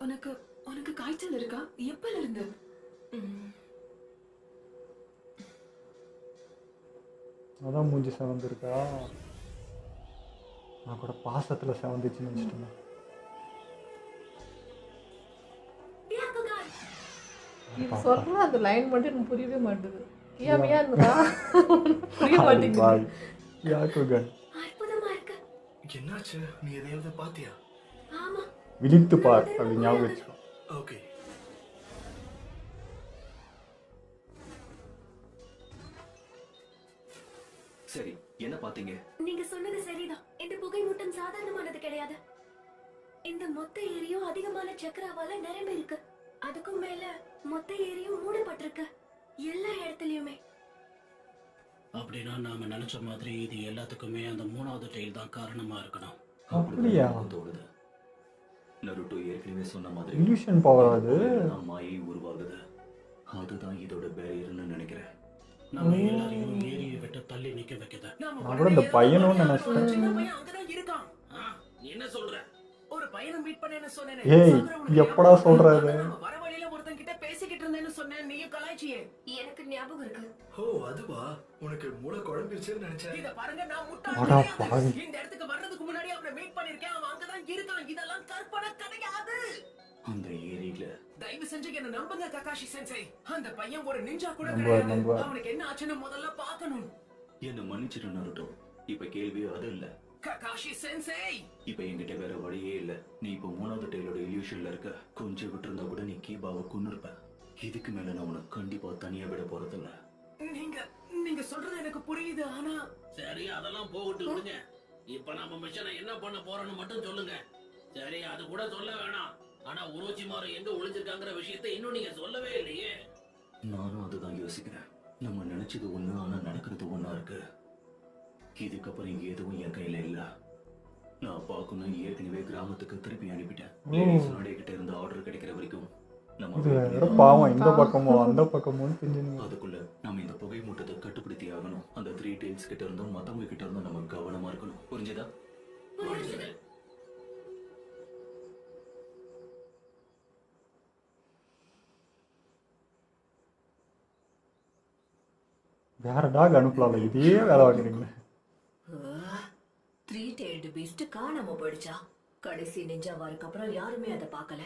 F: உனக்கு உனக்கு காய்ச்சல் இருக்கா? எப்பல இருந்து?
A: அதான் மூஞ்சி செவந்திருக்கா. நான் கூட பாசத்துல செவந்துச்சுன்னு வச்சுட்டேன்.
B: இது சொல்ற அந்த லைன் மட்டும் எனக்கு புரியவே மாட்டேங்குது. கியாமியா இருந்தா புரிய மாட்டேங்குது.
A: யாக்குகன்
E: அற்புதமா இருக்கு.
G: என்னாச்சு? நீ எதையாவது பாத்தியா?
E: ஆமா,
A: விழித்து பார் அப்படி ஞாபகம் வச்சுக்கோ.
G: ஓகே.
C: சரி, என்ன பாத்தீங்க?
E: நீங்க சொன்னது சரிதான். இந்த புகை மூட்டம் சாதாரணமானது கிடையாது. இந்த மொத்த ஏரியும் அதிகமான சக்கராவால நிரம்பி இருக்கு. அதுக்கும் மேல மொத்த ஏரியும் மூடப்பட்டிருக்கு. எல்லா இடத்துலயுமே.
H: அப்படின்னா நாம நினைச்ச மாதிரி இது எல்லாத்துக்குமே அந்த 3வது டெயில் தான் காரணமா இருக்கணும்.
A: அப்படியா?
C: தோணுது. நருட்டோ ஏற்கனவே சொன்ன மாதிரி
A: இல்யூஷன் பவர் அது.
C: மாயை உருவாகுது. அதுதான் இதோட பேரியர்னு நினைக்கிறேன்.
H: நம்ம எல்லாரையும் ஏரியை விட்டு தள்ளி நிக்க வைக்குது.
D: நாம
A: நான் கூட இந்த பையனும்
D: ஒரு
A: நினைச்சேன்.
D: சின்ன பையன் அங்கதான் இருக்கான்.
H: நீ என்ன சொல்ற?
D: ஒரு பையனை மீட் பண்ணேன்னு சொன்னேனே.
A: ஏய்,
D: சாகர உனக்கு
A: எப்படா
D: ஞாபகம்
A: சொல்ற
D: இருக்கா?
A: இது?
D: நாம வர வழியில ஒருத்தன் கிட்ட பேசிக்கிட்டு இருந்தேன்னு சொன்னேன். நீயும் கலாய்ச்சியே.
E: எனக்கு ஞாபகம் இருக்கு.
G: ஓ, அதுவா? உனக்கு மூளை குழம்பிருச்சுன்னு நினைச்சேன்.
D: இத பாருங்க, நான்
A: அடா
D: முட்டாள்
A: பாவி.
D: கிடையாது. இந்த இடத்துக்கு வர்றதுக்கு முன்னாடி அவனை மீட் பண்ணிருக்கேன். அவன் அங்கதான் இருக்கான். இதெல்லாம் கற்பனை கிடையாது.
C: அந்த ஏரியில
D: தயவு செஞ்சு என்ன நம்புங்க ககாஷி சென்சை. அந்த பையன் ஒரு நிஞ்சா கூட
A: நம்புவார்,
D: கிடையாது.
A: நம்புவார்.
D: அவனுக்கு என்ன ஆச்சுன்னு முதல்ல பார்க்கணும்.
C: என்ன மன்னிச்சிட்டு நருட்டோ. இப்ப கேள்வி அது இல்ல.
D: ககாஷி சென்சை,
C: இப்ப என்கிட்ட வேற வழியே இல்ல. நீ இப்ப 3வது டெயிலோட இல்யூஷன்ல இருக்க. கொஞ்சம் விட்டுருந்தா கூட நீ கீபாவை கொன்னிருப்ப. இதுக்கு மேல நான் உனக்கு கண்டிப்பா தனியா விட போறதில்ல.
D: நீங்க சொல்றது எனக்கு புரியுது. ஆனா
H: சரி, அதெல்லாம் போகட்டு விடுங்க. இப்ப நம்ம மிஷனை என்ன பண்ண போறோம்னு மட்டும் சொல்லுங்க. சரி, அது கூட சொல்ல வேணாம். ஆனா உரோச்சிமாரு எங்க ஒளிஞ்சிருக்காங்கிற விஷயத்தை இன்னும் நீங்க சொல்லவே இல்லையே.
C: நானும் அதுதான் யோசிக்கிறேன். நம்ம நினைச்சது ஒண்ணு, ஆனா நடக்கிறது ஒண்ணா இருக்கு. இதுக்கப்புறம் இங்க எதுவும் என் கையில இல்ல. நான் பார்க்கணும் ஏற்கனவே கிராமத்துக்கு திருப்பி அனுப்பிட்டேன். லேடிஸ் கிட்ட இருந்து ஆர்டர் கிடைக்கிற வரைக்கும் நம்ம
A: இது வேற பாவம். இந்த பக்கமோ அந்த பக்கமோ தெரிஞ்சுங்க.
C: அதுக்குள்ள நம்ம இந்த புகை மூட்டத்தை கட்டுப்படுத்தி ஆகணும். அந்த 3 டெயில்ஸ் கிட்ட இருந்தும் மத்தவங்க கிட்ட இருந்தும் நம்ம கவனமா இருக்கணும். புரிஞ்சதா?
A: வேற டாக் அனுப்பலாம்ல, இதே வேலை வாங்குறீங்களே.
I: 3 tailed beast காணாம போயிடுச்சா? கடைசி நிஞ்சா வாருக்கு அப்புறம் யாருமே அதை பார்க்கல.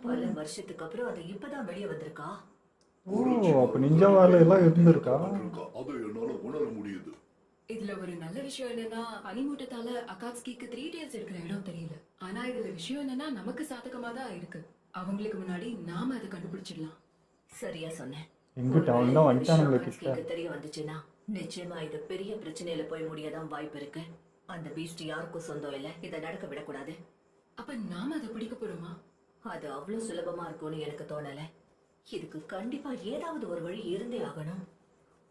I: பல வருஷத்துக்கு அப்புறம் அது இப்பதான் வெளியே வந்திருக்கா.
A: ஓ, அப்ப நிஞ்சா வாரில் எல்லாம் இருந்திருக்கா?
G: அதை என்னால உணர முடியுது.
F: இதுல ஒரு நல்ல விஷயம் என்னன்னா, பனிமூட்டத்தால அகாட்ஸ்கிக்கு 3 days இருக்கிற இடம் தெரியல. ஆனா இதுல விஷயம் என்னன்னா, நமக்கு சாதகமா தான் இருக்கு. அவங்களுக்கு முன்னாடி நாம அதை கண்டுபிடிச்சிடலாம்.
I: சரியா சொன்னேன்.
A: எங்கிட்ட அவன் தான் வந்துட்டானுங்களே கிட்ட.
I: அகாட்ஸ்கிக்கு தெரிய வந்துச்சுன்னா நிச்சயமா இது பெரிய பிரச்சனையில போய் முடியதான் வாய்ப்பு இருக்கு. அந்த பீஸ்ட் யாருக்கும் சொந்தம் இல்ல. இதை நடக்க விடக்கூடாது.
F: அப்ப நாம அதை பிடிக்க போறோமா?
I: அது அவ்வளவு சுலபமா இருக்கும்னு எனக்கு தோணல. இதுக்கு கண்டிப்பா ஏதாவது ஒரு வழி இருந்தே ஆகணும்.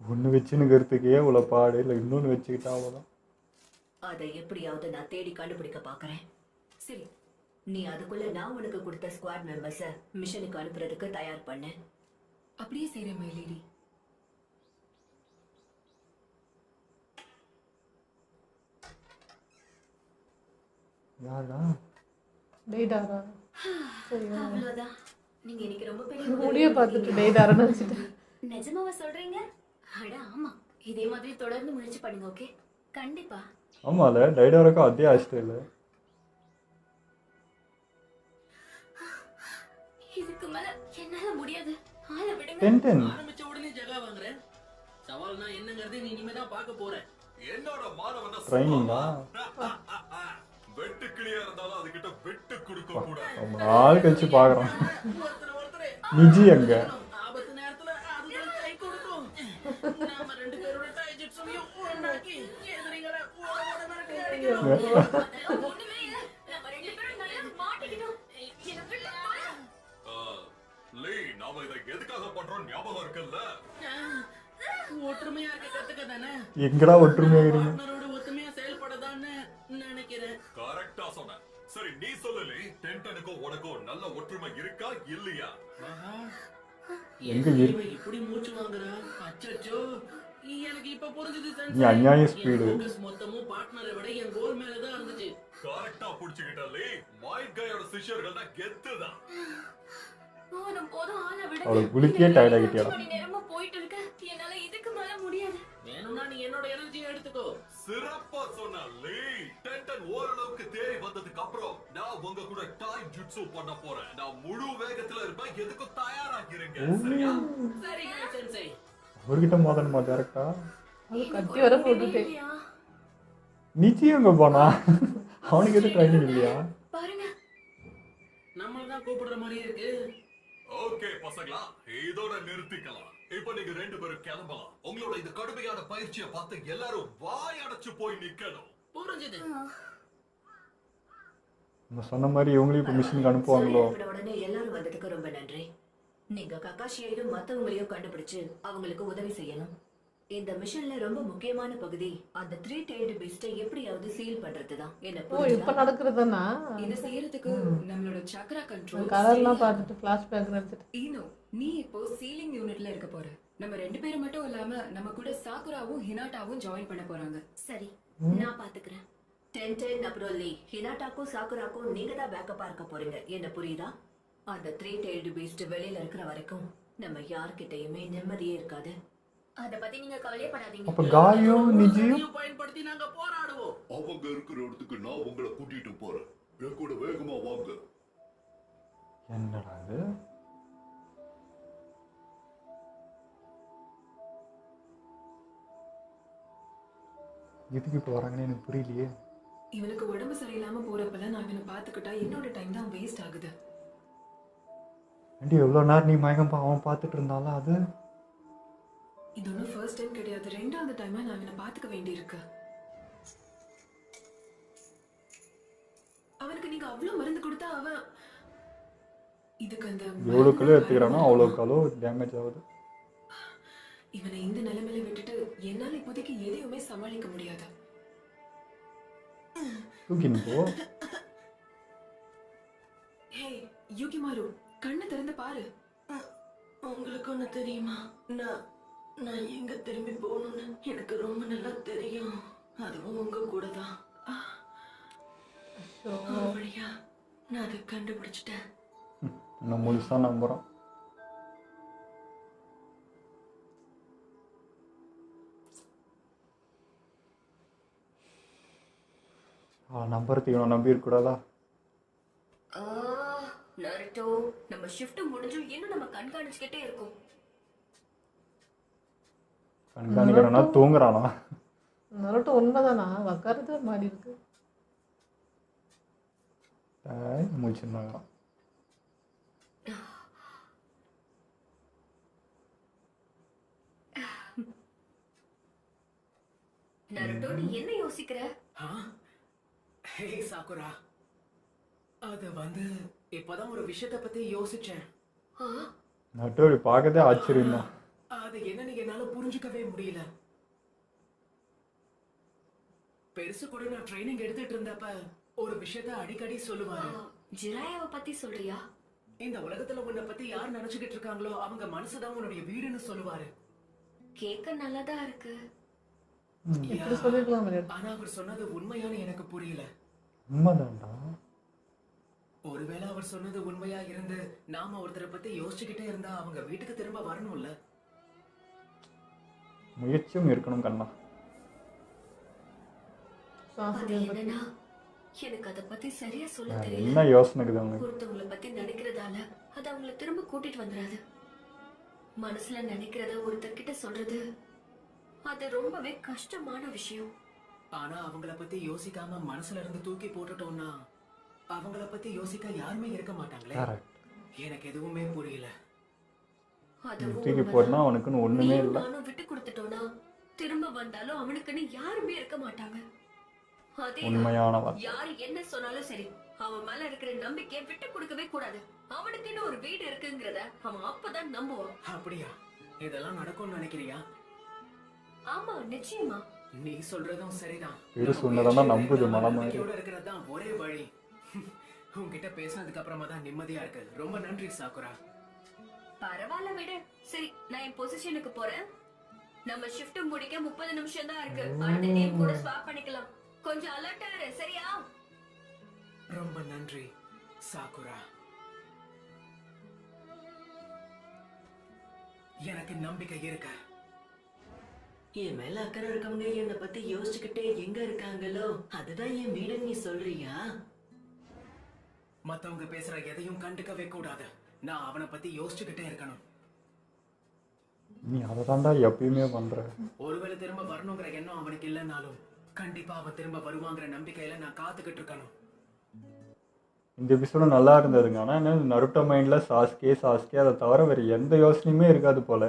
A: ஒன்று வச்சுன்னுக்கிறதுக்கே இவ்வளோ பாடு, இல்லை இன்னொன்று வச்சுக்கிட்டா அவ்வளோதான்.
I: அதை எப்படியாவது நான் தேடி கண்டுபிடிக்க பாக்குறேன்.
F: சரி,
I: நீ அதுக்குள்ள நான் உனக்கு கொடுத்த ஸ்குவாட் மெம்பர்ஸ மிஷனுக்கு அனுப்புறதுக்கு தயார் பண்ண.
F: அப்படியே செய்றேன் மை லேடி.
A: யாருடா?
B: டெய்டாரா? சரி
E: அவ்வளவுதான். நீங்க இன்னைக்கு ரொம்ப பெரிய
B: முடிய பார்த்துட்டு டெய்டாரான்னு நினச்சிட்டேன்.
E: நிஜமாவா சொல்றீங்க? அட ஆமா. இதே மாதிரி தொடர்ந்து முயற்சி பண்ணுங்க. ஓகே, கண்டிப்பா.
A: ஆமால டைடாருக்கும் அதே ஹேர்ஸ்டைல்.
E: இதுக்கு மேல என்னால முடியாது. ஆள விடுங்க.
A: டென்டன்
H: ஆரம்பிச்ச உடனே ஜகா வாங்குறேன். சவால்னா என்னங்கறதை நீ இனிமே தான் பார்க்க போற.
G: என்னோட மாணவன
A: ட்ரைனிங்கா?
G: வெட்டு கிளியா இருந்தாலும் அதுகிட்ட வெட்டு கொடுக்க கூடாது.
A: ரொம்ப நாள் கழிச்சு பார்க்குறோம்.
H: ஒருத்தரே
A: நிஜி எங்க?
H: ஆபத்து நேரத்துல அதுதான் கை கொடுக்கும். நாம ரெண்டு பேரோட டைஜெட்ஸையும் ஒண்ணாக்கி எதிரிகளை ஓட மிரட்டி அடிக்கிறோம்.
E: ஒண்ணுமே இல்ல. நம்ம ரெண்டு பேரும் நல்லா மாட்டிக்கிட்டோம். என்ன விட்டு போடா.
G: லே, நாம இதை எதுக்காக பண்றோம் ஞாபகம் இருக்குல்ல?
H: ஒற்றுமையா இருக்க கத்துக்க தானே.
A: எங்கடா ஒற்றுமையாகிறீங்க?
H: பார்ட்னரோட ஒத்துமையா செயல்படதான்னு நினைக்கிறேன்.
G: கரெக்டா சொன்ன. சரி நீ சொல்லலே, டென்டனுக்கும் உனக்கும் நல்ல ஒற்றுமை இருக்கா இல்லையா?
A: எங்க இருக்கு?
H: இப்படி மூச்சு வாங்குறா? அச்சச்சோ, எனக்கு இப்ப புரிஞ்சது.
A: நீ அநியாய ஸ்பீடு.
H: மொத்தமும் பார்ட்னரை விட என் கோல் மேலதான் இருந்துச்சு.
G: கரெக்டா புடிச்சுக்கிட்டாலே. மைண்ட் கையோட சிஷ்யர்கள் தான் கெத்துதான்.
E: போதும் போதும், ஆள விடுங்க.
A: அவளுக்கு குளிக்கே டயர்ட் ஆகிட்டியா?
E: மணி நேரமா போயிட்டு இருக்க. என்னால இதுக்கு மேல முடியாது.
H: வேணும்னா நீ என்னோட எனர்ஜியை எடுத்துக்கோ.
G: சிறப்பா சொன்னே. டென்டன் ஓரளவுக்கு தேறி வந்ததுக்கு அப்புறம் நான் உங்க கூட டைம் ஜுட்சு பண்ண போறேன். நான் முழு வேகத்துல இருப்பேன். எதுக்கும் தயாராகிறேங்க. சரியா?
H: சரி சென்சை.
A: அவர்கிட்ட மோதணுமா டேரக்டா?
B: அது கட்டி வர போட்டுட்டேன்.
A: நிஜி எங்க போனா? அவனுக்கு எதுவும் ட்ரைனிங் இல்லையா?
E: பாருங்க,
H: நம்மளதான் கூப்பிடுற மாதிரியே இருக்கு.
G: ஓகே பசங்களா, இதோட நிறுத்திக்கலாம். இப்ப நீங்க ரெண்டு பேரும் கிளம்பலாம். உங்களோட இந்த கடுமையான பயிற்சியை பார்த்து எல்லாரும் வாய் அடைச்சு போய் நிக்கணும்.
H: புரிஞ்சுது.
A: நம்ம சொன்ன மாதிரி இவங்களையும் இப்போ மிஷினுக்கு அனுப்புவாங்களோ?
I: சொல்லிவிட உடனே எல்லாரும் வந்ததுக்கு ரொம்ப நன்றி. நீங்க கக்காஷியையும் மத்தவங்களையும் கண்டுபிடிச்சு அவங்களுக்கு உதவி செய்யணும். இந்த மிஷன்ல ரொம்ப முக்கியமான பகுதி அந்த 3 tailed beast-ஐ எப்படியாவது சீல் பண்றதுதான். என்ன
B: ஓ, இப்ப நடக்கிறதுனா
F: இத செய்யறதுக்கு நம்மளோட சக்ரா கண்ட்ரோல்
B: கலர்லாம் பார்த்துட்டு ஃபிளாஷ்பேக் நினைச்சிட்டு.
F: ஈனோ, நீ இப்போ சீலிங் யூனிட்ல இருக்க போற. நம்ம ரெண்டு பேரும் மட்டும் இல்லாம நம்ம கூட சாக்குராவும் ஹினாட்டாவும் ஜாயின் பண்ண போறாங்க.
E: சரி, நான் பாத்துக்கிறேன்.
I: டென்டன் அப்புறம் லீ, ஹினாட்டாக்கும் சாக்குராக்கும் நீங்க தான் பேக்கப்பா இருக்க போறீங்க. என்ன புரியுதா? அந்த 3 tailed beast வெளியில இருக்கிற வரைக்கும் நம்ம யார்கிட்டயுமே நிம்மதியே இருக்காது.
E: அத பத்தி நீங்க கவலைப்படாதீங்க.
A: அப்ப காயும் நிஜியும்
H: பயன்படுத்தி நாங்க போராடுவோம்.
G: அவங்க இருக்கிற இடத்துக்கு நான் உங்களை கூட்டிட்டு போறேன். என் கூட வேகமா வாங்க.
A: என்னடா இது? எதுக்கு இப்போ வராங்கன்னு எனக்கு புரியலையே.
F: இவனுக்கு உடம்பு சரியில்லாம போறப்பல நான் இவனை பாத்துக்கிட்டா என்னோட டைம் தான் வேஸ்ட் ஆகுது.
A: ஆண்டி எவ்வளோ நேரம் நீ மயக்கம் அவன் பார்த்துட்டு இருந்தாலும் அது
F: இது ஒன்றும் ஃபர்ஸ்ட் டைம் கிடையாது. ரெண்டாவது டைமா நான் இவனை பாத்துக்க வேண்டியிருக்கு. அவனுக்கு நீங்க அவ்வளவு மருந்து கொடுத்தா அவன் இதுக்கு அந்த
A: எவ்வளோக்குள்ளே எடுத்துக்கிறானோ அவ்வளோக்காலோ டேமேஜ் ஆகுது.
F: இவனை இந்த நிலைமையில விட்டுட்டு என்னால இப்போதைக்கு எதையுமே சமாளிக்க முடியாது.
G: தூக்கின்னு போ.
F: ஹே யூகிமாரு, கண்ணை திறந்து பாரு.
D: உங்களுக்கு ஒண்ணு தெரியுமா? நான் எங்க திரும்பி போகணும்னு எனக்கு ரொம்ப நல்லா தெரியும். அதுவும் உங்க கூட தான். வழியா நான் அதை கண்டுபிடிச்சிட்டேன்.
A: நான் முழுசா நம்புறோம். நம்புறதுக்கு இவனை நம்பி இருக்கக்கூடாதா?
E: நருட்டோ, நம்ம ஷிஃப்ட் முடிஞ்சும் இன்னும் நம்ம கண்காணிச்சுக்கிட்டே இருக்கோம்.
A: கண்காணிக்கிறானா தூங்குறானா?
B: நருட்டோ உண்மைதானா? உக்காரது ஒரு மாதிரி இருக்கு.
A: முடிச்சிருந்தாங்க.
E: நருட்டோ, நீ என்ன யோசிக்கிற?
D: ஹே சாக்குரா, அது இப்பதான் ஒரு விஷயத்தை பத்தி யோசிச்சேன்.
A: நட்டோடி பார்க்கதே ஆச்சரியம் தான்.
D: அது என்னன்னு என்னால புரிஞ்சுக்கவே முடியல. பெருசு கூட நான் ட்ரைனிங் எடுத்துட்டு இருந்தப்ப ஒரு விஷயத்த அடிக்கடி சொல்லுவாரு.
E: ஜிராயாவை பத்தி சொல்றியா?
D: இந்த உலகத்துல உன்னை பத்தி யார் நினைச்சுக்கிட்டு இருக்காங்களோ அவங்க மனசுதான் உன்னுடைய வீடுன்னு சொல்லுவாரு.
E: கேட்க நல்லதா இருக்கு.
B: இப்படி சொல்லிருக்கலாம்.
D: ஆனா அவர் சொன்னது உண்மையானு எனக்கு புரியல.
A: உண்மைதான்டா.
D: ஒருவேளை அவர் சொன்னது உண்மையா இருந்து நாம ஒருத்தரை பத்தி யோசிச்சுக்கிட்டே இருந்தா அவங்க வீட்டுக்கு திரும்ப வரணும்ல.
A: முயற்சியும் இருக்கணும் கண்ணா.
E: அது என்னன்னா எனக்கு அத பத்தி சரியா சொல்ல தெரியல.
A: என்ன யோசனை இருக்குது அவனுக்கு?
E: ஒருத்தவங்களை பத்தி நினைக்கிறதால அது அவங்கள திரும்ப கூட்டிட்டு வந்துடாது. மனசுல நினைக்கிறத ஒருத்தர்கிட்ட சொல்றது அது ரொம்பவே கஷ்டமான விஷயம்.
D: ஆனா அவங்கள பத்தி யோசிக்காம மனசுல இருந்து தூக்கி போட்டுட்டோம்னா அவங்கள பத்தி யோசிக்க யாருமே இருக்க மாட்டாங்களே. எனக்கு எதுவுமே புரியல.
A: தூக்கி போடனா அவனுக்குன்னு ஒண்ணுமே இல்ல.
E: நானும் விட்டு கொடுத்துட்டோம்னா திரும்ப வந்தாலும் அவனுக்குன்னு யாருமே இருக்க மாட்டாங்க.
A: உண்மையான
E: யாரு என்ன சொன்னாலும் சரி, அவன் மேல இருக்கிற நம்பிக்கையை விட்டு கொடுக்கவே கூடாது. அவனுக்குன்னு ஒரு வீடு இருக்குங்கிறத அவன் அப்பதான் நம்புவான்.
D: அப்படியா? இதெல்லாம் நடக்கும்னு நினைக்கிறியா?
E: ஆமா, நிச்சயமா.
D: நீ சொல்றதும் சரிதான்.
A: நம்புது மனமா
D: இருக்கிறதுதான் ஒரே வழி. உன்கிட்ட பேசினதுக்கு அப்புறமா தான் நிம்மதியா இருக்கு. ரொம்ப நன்றி சாக்குரா.
E: பரவாயில்ல விடு. சரி, நான் என் பொசிஷனுக்கு போறேன். நம்ம ஷிஃப்ட் முடிக்க 30 நிமிஷம் தான் இருக்கு. அடுத்த டீம் கூட ஸ்வாப் பண்ணிக்கலாம். கொஞ்சம் அலர்ட்டா இரு, சரியா?
D: ரொம்ப நன்றி சாக்குரா. எனக்கு நம்பிக்கை இருக்கு.
I: என் மேல அக்கறை இருக்கவங்க என்னை பத்தி யோசிச்சுக்கிட்டே எங்க இருக்காங்களோ அதுதான் என் வீடுன்னு நீ சொல்றியா?
D: மத்தவங்க பேசுற எதையும் கண்டுக்கவே கூடாது. நான் அவனை பத்தி யோசிச்சுக்கிட்டே இருக்கணும்.
A: நீ அததான்டா எப்பயுமே பண்ற.
D: ஒருவேளை திரும்ப வரணுங்கிற எண்ணம் அவனுக்கு இல்லைன்னாலும் கண்டிப்பா அவன் திரும்ப வருவாங்கிற நம்பிக்கையில நான் காத்துக்கிட்டு இருக்கணும்.
A: இந்த எபிசோடு நல்லா இருந்ததுங்க. ஆனால் என்ன நருட்டோ மைண்டில் சாஸ்கே அதை தவிர வேறு எந்த யோசனையுமே இருக்காது போல்.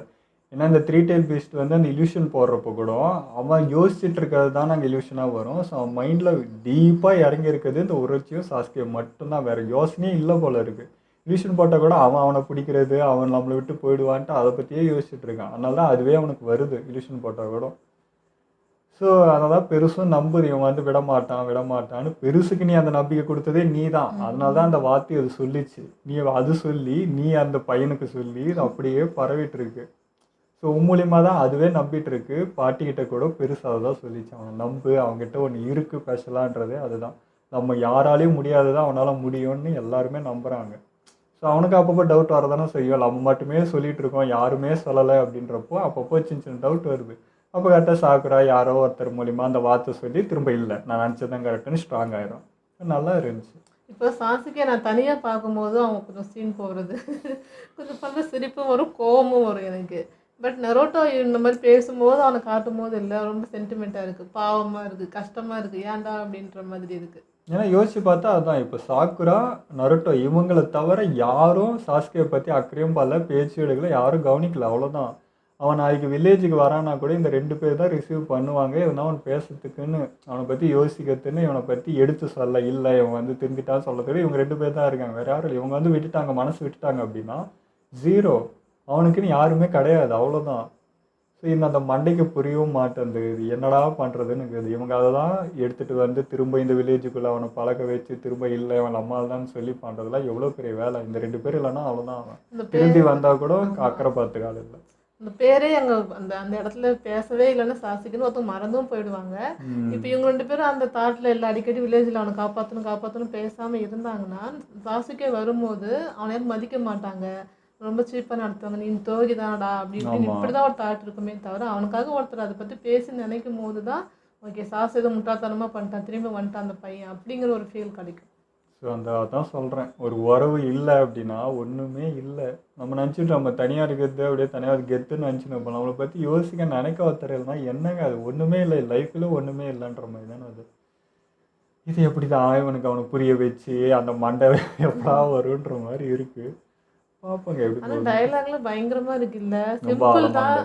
A: ஏன்னா இந்த 3 tail beast வந்து அந்த இல்யூஷன் போடுறப்போ கூட அவன் யோசிச்சுட்டு இருக்கிறது தான் நாங்கள் இல்யூஷனாக வரும். ஸோ அவன் மைண்டில் டீப்பாக இறங்கி இருக்குது இந்த உரோச்சியும் சாஸ்கே மட்டும்தான், வேறு யோசனையே இல்லை போல் இருக்குது. இல்யூஷன் போட்டால் கூட அவனை பிடிக்கிறது, அவன் நம்மளை விட்டு போயிடுவான்ட்டு அதை பற்றியே யோசிச்சுட்டு இருக்கான். அதனால தான் அதுவே அவனுக்கு வருது இல்யூஷன் போட்டால் கூட. ஸோ அதை தான் பெருசும் நம்புது, இவன் வந்து விடமாட்டான்னு. பெருசுக்கு நீ அந்த நம்பிக்கை கொடுத்ததே நீ தான். அதனால தான் அந்த வார்த்தையை அது சொல்லிச்சு. நீ அது சொல்லி நீ அந்த பையனுக்கு சொல்லி அப்படியே பரவிட்டு இருக்கு. ஸோ மூலியமாக தான் அதுவே நம்பிட்டு இருக்கு. பாட்டிக்கிட்ட கூட பெருசாக தான் சொல்லிச்சு, அவனை நம்பு, அவங்ககிட்ட ஒன்று இருக்குது ஸ்பெஷலான்றதே அதுதான். நம்ம யாராலையும் முடியாததான் அவனால் முடியும்னு எல்லாருமே நம்புகிறாங்க. ஸோ அவனுக்கு அப்பப்போ டவுட் வரதானே செய்யும். நம்ம மட்டுமே சொல்லிட்டு இருக்கோம், யாருமே சொல்லலை அப்படின்றப்போ அப்பப்போ சின்ன டவுட் வருது. அப்போ கரெக்டாக சாக்குரா யாரோ ஒருத்தர் மூலிமா அந்த வார்த்தை சொல்லி திரும்ப இல்லை நான் நினச்சதான் கரெக்டுன்னு ஸ்ட்ராங் ஆயிரும். நல்லா இருந்துச்சு.
B: இப்போ சாசுக்கே நான் தனியாக பார்க்கும்போது அவங்க கொஞ்சம் சீன் போகிறது கொஞ்சம் பண்ண சிரிப்பும் வரும், கோபமும் வரும் எனக்கு. பட் நரோட்டோ இந்த மாதிரி பேசும்போது அவனை காட்டும் போது இல்லை, ரொம்ப சென்டிமெண்ட்டாக இருக்குது, பாவமாக இருக்குது, கஷ்டமாக இருக்குது, ஏன்டா அப்படின்ற மாதிரி இருக்குது.
A: ஏன்னா யோசிச்சு பார்த்தா அதுதான், இப்போ சாக்குரா நருட்டோ இவங்களை தவிர யாரும் சாஸ்கே பற்றி அக்கறையும் பல பேச்சு எடுக்கல, யாரும் கவனிக்கல, அவ்வளோதான். அவன் நாளைக்கு வில்லேஜுக்கு வரானா கூட இந்த 2 பேர் தான் ரிசீவ் பண்ணுவாங்க. இவன் அவன் பேசுறதுக்குன்னு அவனை பற்றி யோசிக்கிறதுன்னு இவனை பற்றி எடுத்து சொல்ல இல்லை, இவன் வந்து திரும்பிட்டான்னு சொல்லக்கூட இவங்க 2 பேர் தான் இருக்காங்க, வேறு யாரும் இல்லை. இவங்க வந்து விட்டுட்டாங்க, மனசு விட்டுட்டாங்க அப்படின்னா 0, அவனுக்குன்னு யாருமே கிடையாது, அவ்வளோதான். ஸோ அந்த மண்டைக்கு புரியவும் மாட்டேங்குது, இது என்னடா பண்ணுறதுன்னு இருக்குது. இவங்க அதை தான் எடுத்துகிட்டு வந்து திரும்ப இந்த வில்லேஜுக்குள்ளே அவனை பழக்க வச்சு திரும்ப இல்லை அவன் அம்மாள் தான் சொல்லி பண்ணுறதுலாம் எவ்வளோ பெரிய வேலை. இந்த 2 பேர் இல்லைன்னா அவ்வளோதான். அவன் திரும்பி வந்தால் கூட அக்கறை பார்த்துக்காது இல்லை.
B: அந்த பேரே அங்கே அந்த அந்த இடத்துல பேசவே இல்லைன்னா சாசிக்குன்னு ஒருத்தவங்க மறந்தும் போயிடுவாங்க. இப்போ இவங்க 2 பேரும் அந்த தாட்டில் இல்லை, அடிக்கடி வில்லேஜில் அவனை காப்பாற்றணும் பேசாமல் இருந்தாங்கன்னா சாசிக்கே வரும்போது அவனை யாரும் மதிக்க மாட்டாங்க, ரொம்ப சீப்பாக நடத்துவாங்க, நீ தோகி தானடா அப்படி இப்படின்னு இப்படி தான் ஒரு தாட் இருக்குமே தவிர அவனுக்காக ஒருத்தர் அதை பற்றி பேசி நினைக்கும் போது தான் ஓகே சாஸ் ஏதோ முட்டாள்தனமாக பண்ணிட்டான், திரும்பி வந்துட்டான் அந்த பையன் அப்படிங்கிற ஒரு ஃபீல் கிடைக்கும்.
A: ஸோ அதான் சொல்கிறேன், ஒரு உறவு இல்லை அப்படின்னா ஒன்றுமே இல்லை. நம்ம நினச்சிட்டு நம்ம தனியாக இருக்கிறது அப்படியே தனியாக கெத்துன்னு நினச்சின்னு இருப்போம். நம்மளை பற்றி யோசிக்க நினைக்க ஒருத்தரையில்னா என்னங்க அது ஒன்றுமே இல்லை, லைஃப்பில் ஒன்றுமே இல்லைன்ற மாதிரி தானே அது. இது எப்படி தான் இவனுக்கு அவனை புரிய வச்சு அந்த மண்டை எப்படா வருன்ற மாதிரி இருக்குது. பார்ப்போங்க எப்படி.
B: ஆனால் டைலாக்லாம் பயங்கரமாக இருக்குல்ல, சிம்பிள் தான்,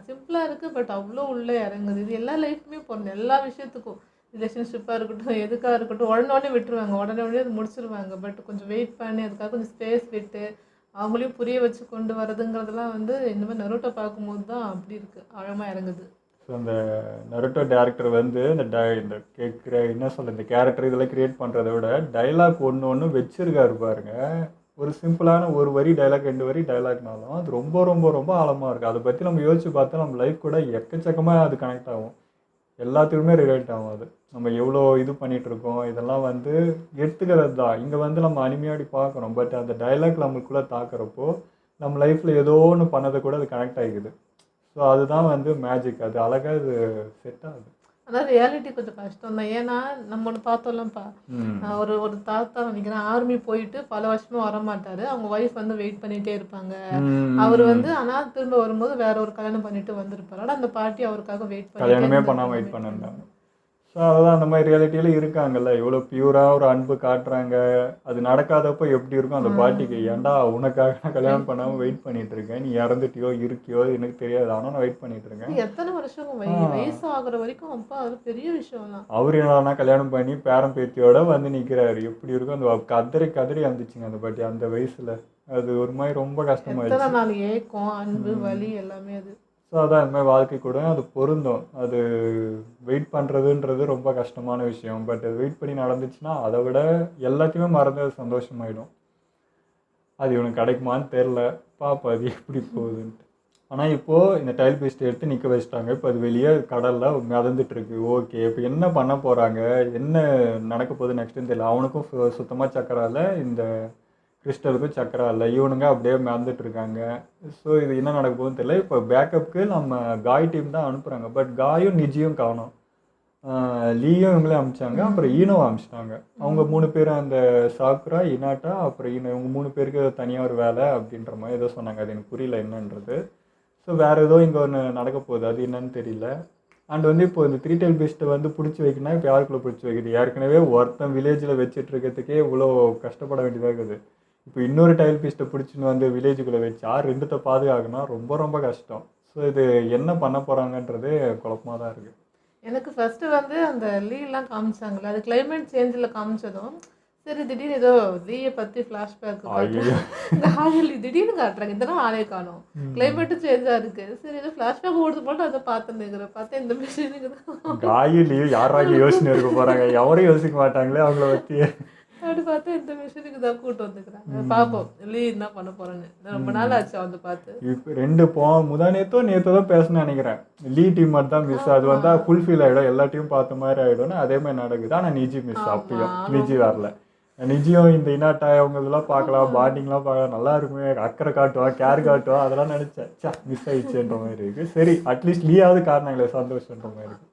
B: சிம்பிளாக இருக்குது, பட் அவ்வளோ உள்ளே இறங்குது. இது எல்லா லைஃப்புமே போகணும், எல்லா விஷயத்துக்கும், ரிலேஷன்ஷிப்பாக இருக்கட்டும் எதுக்காக இருக்கட்டும் உடனே விட்டுருவாங்க, உடனே அது முடிச்சிருவாங்க. பட் கொஞ்சம் வெயிட் பண்ணி அதுக்காக கொஞ்சம் ஸ்பேஸ் விட்டு அவங்களையும் புரிய வச்சு கொண்டு வரதுங்கிறதுலாம் வந்து இந்த மாதிரி நருட்டோ பார்க்கும்போது தான் அப்படி இருக்குது, ஆழமாக இறங்குது.
A: ஸோ அந்த நருட்டோ டேரக்டர் வந்து இந்த கேட்குற என்ன சொல்ல இந்த கேரக்டர் இதெல்லாம் கிரியேட் பண்ணுறத விட டைலாக் ஒன்று வச்சிருக்காரு பாருங்க. ஒரு சிம்பிளான ஒரு வரி டைலாக் 2 வரி டைலாக்னாலும் அது ரொம்ப ரொம்ப ரொம்ப ஆழமாக இருக்குது. அதை பற்றி நம்ம யோசிச்சு பார்த்தா நம்ம லைஃப் கூட எக்கச்சக்கமாக அது கனெக்ட் ஆகும். எல்லாத்துக்குமே ரிலேட் ஆகும். அது நம்ம எவ்வளோ இது பண்ணிகிட்டு இருக்கோம் இதெல்லாம் வந்து எடுத்துக்கிறது தான். இங்கே வந்து நம்ம அனிமையாடி பார்க்குறோம். பட் அந்த டைலாக் நம்மளுக்குள்ளே தாக்குறப்போ நம்ம லைஃப்பில் ஏதோ ஒன்று பண்ணதை கூட அது கனெக்ட் ஆகிக்குது. ஸோ அதுதான் வந்து மேஜிக். அது அழகாக இது செட் ஆகுது.
B: அதான் ரியாலிட்டி கொஞ்சம் கஷ்டம் தான். ஏன்னா நம்ம ஒன்று பார்த்தோம்லப்பா, ஒரு தாத்தா நினைக்கிறேன் ஆர்மி போயிட்டு பல வருஷமா வரமாட்டாரு. அவங்க ஒய்ஃப் வந்து வெயிட் பண்ணிட்டே இருப்பாங்க. அவர் வந்து ஆனால் திரும்ப வரும்போது வேற ஒரு கல்யாணம் பண்ணிட்டு வந்திருப்பாரு. ஆனால் அந்த பாட்டி அவருக்காக
A: கல்யாணமே பண்ணாமல் வெயிட் பண்ணிருந்தாங்க. ஸோ அதுதான் அந்த மாதிரி ரியாலிட்டியில் இருக்காங்கல்ல. எவ்வளோ பியூராக ஒரு அன்பு காட்டுறாங்க. அது நடக்காதப்போ எப்படி இருக்கும் அந்த பாட்டிக்கு, ஏன்டா உனக்காக நான் கல்யாணம் பண்ணாமல் வெயிட் பண்ணிட்டு இருக்கேன், நீ இறந்துட்டியோ இருக்கியோ எனக்கு தெரியாது, ஆனால் நான் வெயிட் பண்ணிட்டு இருக்கேன்.
B: எத்தனை வருஷம் வயசு ஆகுற வரைக்கும் அப்பா அது பெரிய விஷயம் தான்.
A: அவர் என்னன்னா கல்யாணம் பண்ணி பேரம் பேத்தியோட வந்து நிற்கிறாரு. எப்படி இருக்கும் அந்த கதறி கதறி வந்துச்சுங்க அந்த பாட்டி அந்த வயசுல. அது ஒரு மாதிரி ரொம்ப கஷ்டமாயிடுச்சு.
B: எத்தனை நாள் ஏக்கம் அன்பு வலி எல்லாமே அது.
A: ஸோ அதான் இந்த மாதிரி வாழ்க்கை கூட அது பொருந்தும். அது வெயிட் பண்ணுறதுன்றது ரொம்ப கஷ்டமான விஷயம். பட் அது வெயிட் பண்ணி நடந்துச்சுன்னா அதை விட எல்லாத்தையுமே மறந்து அது சந்தோஷமாயிடும். அது இவனுக்கு கிடைக்குமான்னு தெரில, பாப்பா அது எப்படி போகுதுன்ட்டு. ஆனால் இப்போது இந்த டைல் பீஸ்ட் எடுத்து நிற்க வச்சுட்டாங்க. இப்போ அது வெளியே கடலில் மிதந்துட்டுருக்கு. ஓகே, இப்போ என்ன பண்ண போகிறாங்க, என்ன நடக்க போகுது நெக்ஸ்ட்டுன்னு தெரியல. அவனுக்கும் சுத்தமாக சக்கரை இல்லை, இந்த கிறிஸ்டலுக்கும் சக்கரை இல்லை. இவனுங்க அப்படியே மிதந்துட்டு இருக்காங்க. ஸோ இது என்ன நடக்க போகுதுன்னு தெரியல. இப்போ பேக்கப்புக்கு நம்ம காய் டீம் தான் அனுப்புகிறாங்க. பட் காயும் நிஜியும் காணும். லீயும் இவங்களே அனுப்பிச்சாங்க. அப்புறம் ஈனோவை அனுப்பிச்சிட்டாங்க. அவங்க 3 பேரும் அந்த சாக்குரா இனாட்டா அப்புறம் ஈனோ இவங்க 3 பேருக்கு தனியாக ஒரு வேலை அப்படின்ற மாதிரி ஏதோ சொன்னாங்க. அது எனக்கு புரியல என்னன்றது. ஸோ வேறு ஏதோ இங்கே ஒன்று நடக்க போகுது, அது என்னன்னு தெரியல. அண்ட் வந்து இப்போ இந்த 3 டைல் பீஸ்ட்டை வந்து பிடிச்சி வைக்கணும்னா இப்போ யாருக்குள்ளே பிடிச்சி வைக்குது? ஏற்கனவே ஒருத்தன் வில்லேஜில் வச்சுட்டு இருக்கிறதுக்கே இவ்வளோ கஷ்டப்பட வேண்டியதாக இருக்குது. இப்போ இன்னொரு டைல் பீஸ்ட்டை பிடிச்சின்னு வந்து வில்லேஜுக்குள்ளே வச்சா 2த்தை பாதுகாக்கணும், ரொம்ப ரொம்ப கஷ்டம். ஸோ இது என்ன பண்ண போகிறாங்கன்றது குழப்பமாக தான் இருக்குது.
B: எனக்கு ஃபஸ்ட்டு வந்து அந்த லீலாம் காமிச்சாங்கல்ல, அது கிளைமேட் சேஞ்சில் காமிச்சதும் சரி திடீர்னு ஏதோ லீயை பற்றி ஃப்ளாஷ்பேக் காயல் திடீர்னு காட்டுறாங்க. இதெல்லாம் ஆளே காணும், கிளைமேட்டும் சேஞ்சாக இருக்குது. சரி ஏதோ ஃப்ளாஷ்பேக் ஓடுது போட்டு அதை பார்த்துன்னு பார்த்தேன் இந்த மிஷினுக்கு தான்
A: காயிலி யாராக யோசனை இருக்க போகிறாங்க, எவரும் யோசிக்க மாட்டாங்களே அவங்கள பற்றி.
B: அப்படி பார்த்தா இந்த மிஷினுக்கு தான் கூட்டு வந்துக்கிறாங்க. பார்ப்போம் லீ என்ன பண்ண போகிறேன்னு. ரொம்ப நாள் ஆச்சு வந்து பார்த்து.
A: இப்போ 2 நேற்றோ தான் பேசணும்னு நினைக்கிறேன். லீ டீம் மட்டும் தான் மிஸ். அது வந்தால் ஃபுல்ஃபில் ஆகிடும், எல்லா டீம் பார்த்த மாதிரி ஆகிடும்னு அதே மாதிரி நடக்குது. ஆனால் நிஜி மிஸ். அப்பயும் நிஜி வரல. நிஜியும் இந்த இனாட்டா அவங்க இதெல்லாம் பார்க்கலாம், பாண்டிங்லாம் பார்க்கலாம், நல்லா இருக்குமே, அக்கறை காட்டுவான், கேர் காட்டுவான், அதெல்லாம் நினச்சேன். மிஸ் ஆயிடுச்சுன்ற மாதிரி இருக்குது. சரி அட்லீஸ்ட் லீயாவது காரணங்களே சந்தோஷன்ற மாதிரி இருக்குது.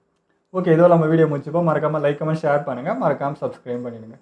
A: ஓகே, இதோ நம்ம வீடியோ முடிச்சுப்போம். மறக்காமல் லைக் கமெண்ட் ஷேர் பண்ணுங்கள், மறக்காமல் சப்ஸ்கிரைப் பண்ணிடுங்க.